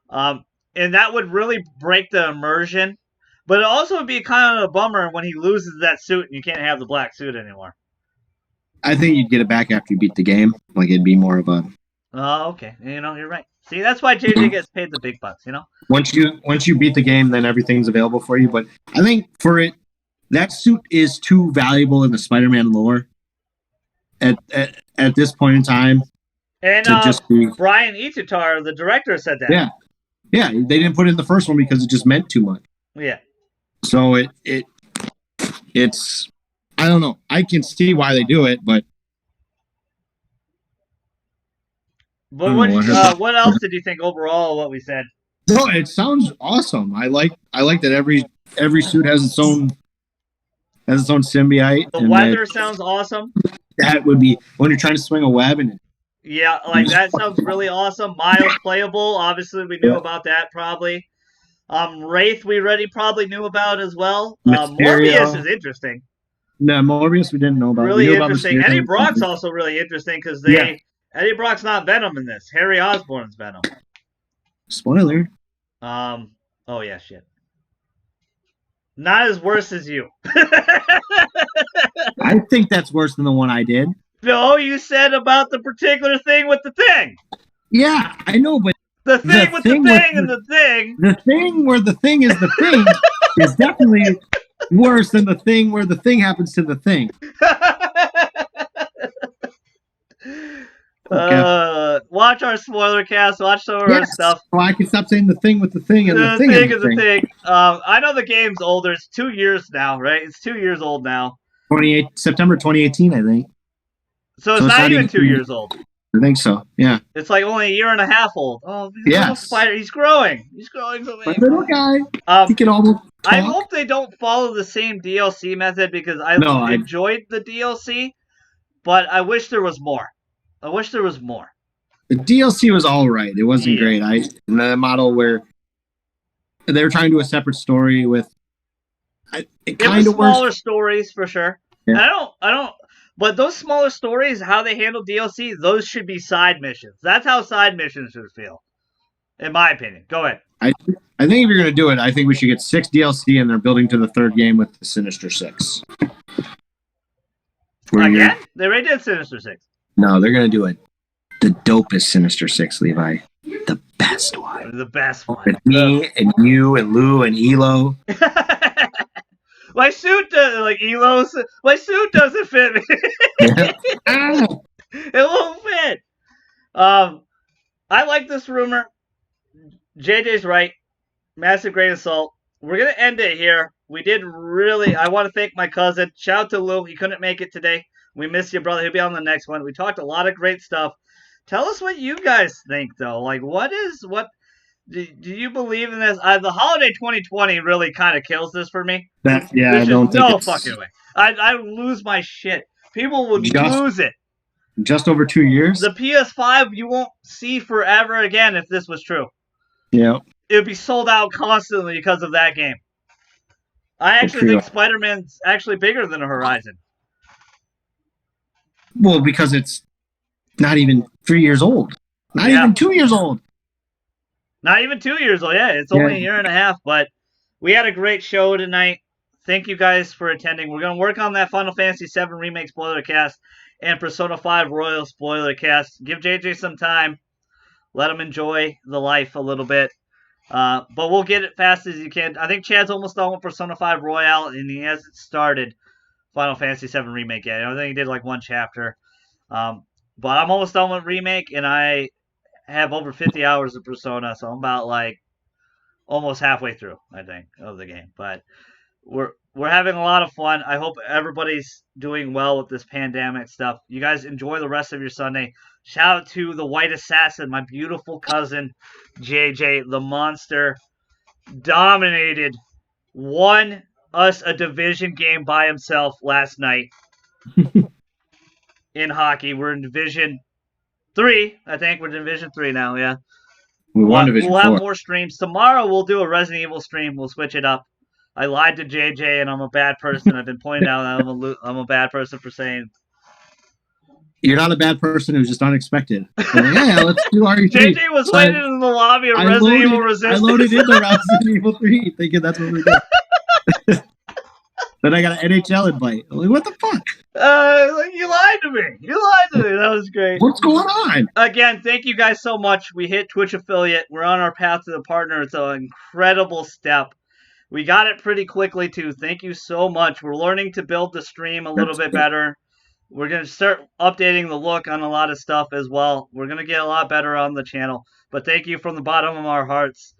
And that would really break the immersion. But it also would be kind of a bummer when he loses that suit and you can't have the black suit anymore. I think you'd get it back after you beat the game. Like, it'd be more of a... Oh, okay. You're right. See, that's why JJ gets paid the big bucks, Once you beat the game, then everything's available for you. But I think for it, that suit is too valuable in the Spider-Man lore at this point in time. And Brian Itatar, the director, said that. Yeah, they didn't put it in the first one because it just meant too much. Yeah. So it's I don't know. I can see why they do it, but what else did you think overall of what we said? No, it sounds awesome. I like that every suit has its own symbiote. The weather sounds awesome. That would be when you're trying to swing a web and yeah, like that sounds really awesome. Miles playable. Obviously, we knew about that probably. Wraith we already probably knew about as well. Morbius is interesting. No, Morbius we didn't know about. Really interesting. Eddie Brock's also really interesting because Eddie Brock's not Venom in this. Harry Osborn's Venom. Spoiler. Oh yeah, shit. Not as worse as you. I think that's worse than the one I did. No, you said about the particular thing with the thing. Yeah, I know, but the thing with the thing and the thing. The thing where the thing is the thing is definitely worse than the thing where the thing happens to the thing. Watch our spoiler cast. Watch some of our stuff. Well, I can stop saying the thing with the thing and the thing is the thing. I know the game's older. It's 2 years now, right? It's 2 years old now. September 2018, I think. So it's not even 2 years old. I think so. Yeah. It's like only a year and a half old. Oh, spider! He's growing. He's growing so big. Little guy. He can almost talk. I hope they don't follow the same DLC method because I enjoyed the DLC, but I wish there was more. I wish there was more. The DLC was all right. It wasn't great. The model where they were trying to do a separate story with. It kind of smaller stories for sure. Yeah. I don't. But those smaller stories, how they handle DLC, those should be side missions. That's how side missions should feel, in my opinion. Go ahead. I think if you're going to do it, I think we should get 6 DLC, and they're building to the 3rd game with the Sinister Six. Again? They already did Sinister Six. No, they're going to do it. The dopest Sinister Six, Levi. The best one. The best one. With me and you and Lou and Elo. My suit does like Elo's. My suit doesn't fit me. It won't fit. I like this rumor. JJ's right. Massive grain of salt. We're gonna end it here. We did really. I want to thank my cousin. Shout out to Lou. He couldn't make it today. We miss you, brother. He'll be on the next one. We talked a lot of great stuff. Tell us what you guys think, though. Like, what? Do you believe in this? The holiday 2020 really kind of kills this for me. I don't think no fucking way. I lose my shit. People would lose it. Just over 2 years? The PS5 you won't see forever again if this was true. Yeah. It would be sold out constantly because of that game. I actually think Spider-Man's actually bigger than Horizon. Well, because it's not even 3 years old. Not even 2 years old. Not even 2 years old. Yeah, it's only a year and a half. But we had a great show tonight. Thank you guys for attending. We're going to work on that Final Fantasy VII Remake spoiler cast and Persona 5 Royal spoiler cast. Give JJ some time. Let him enjoy the life a little bit. But we'll get it fast as you can. I think Chad's almost done with Persona 5 Royale, and he hasn't started Final Fantasy VII Remake yet. I think he did like one chapter. But I'm almost done with Remake, and I have over 50 hours of Persona, so I'm about like almost halfway through, I think, of the game. But we're having a lot of fun. I hope everybody's doing well with this pandemic stuff. You guys enjoy the rest of your Sunday. Shout out to the White Assassin, my beautiful cousin, JJ, the monster. Dominated. Won us a division game by himself last night in hockey. We're in Division 3, I think. We're in Division 3 now, yeah. We'll have more streams. Tomorrow we'll do a Resident Evil stream. We'll switch it up. I lied to JJ, and I'm a bad person. I've been pointing out that I'm a bad person for saying. You're not a bad person. It was just unexpected. So, yeah, let's do RE3. JJ was waiting in the lobby of Resident Evil Resistance. I loaded into Resident Evil 3 thinking that's what we're doing. Then I got an NHL invite. I'm like, what the fuck? You lied to me. That was great. What's going on? Again, thank you guys so much. We hit Twitch affiliate. We're on our path to the partner. It's an incredible step. We got it pretty quickly, too. Thank you so much. We're learning to build the stream a little bit better. We're going to start updating the look on a lot of stuff as well. We're going to get a lot better on the channel. But thank you from the bottom of our hearts.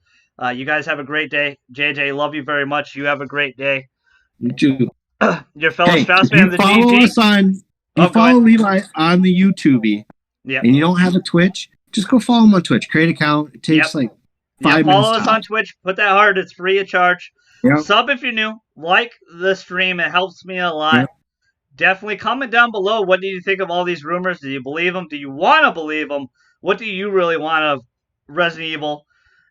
You guys have a great day. JJ, love you very much. You have a great day. You too. Your fellow Strauss fan, the GG. You follow Levi on the YouTube, and you don't have a Twitch, just go follow him on Twitch. Create an account. It takes like 5 minutes. Follow us on Twitch. Put that heart. It's free of charge. Yep. Sub if you're new. Like the stream. It helps me a lot. Yep. Definitely comment down below. What do you think of all these rumors? Do you believe them? Do you want to believe them? What do you really want of Resident Evil?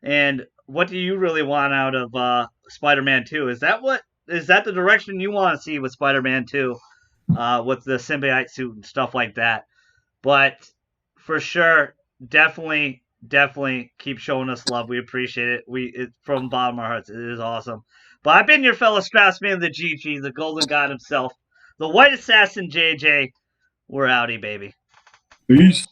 And what do you really want out of Spider-Man 2? Is that the direction you want to see with Spider-Man 2? With the symbiote suit and stuff like that. But for sure, definitely keep showing us love. We appreciate it. It's from the bottom of our hearts. It is awesome. But I've been your fellow Strauss man, the GG, the Golden God himself, the White Assassin JJ. We're outie, baby. Peace.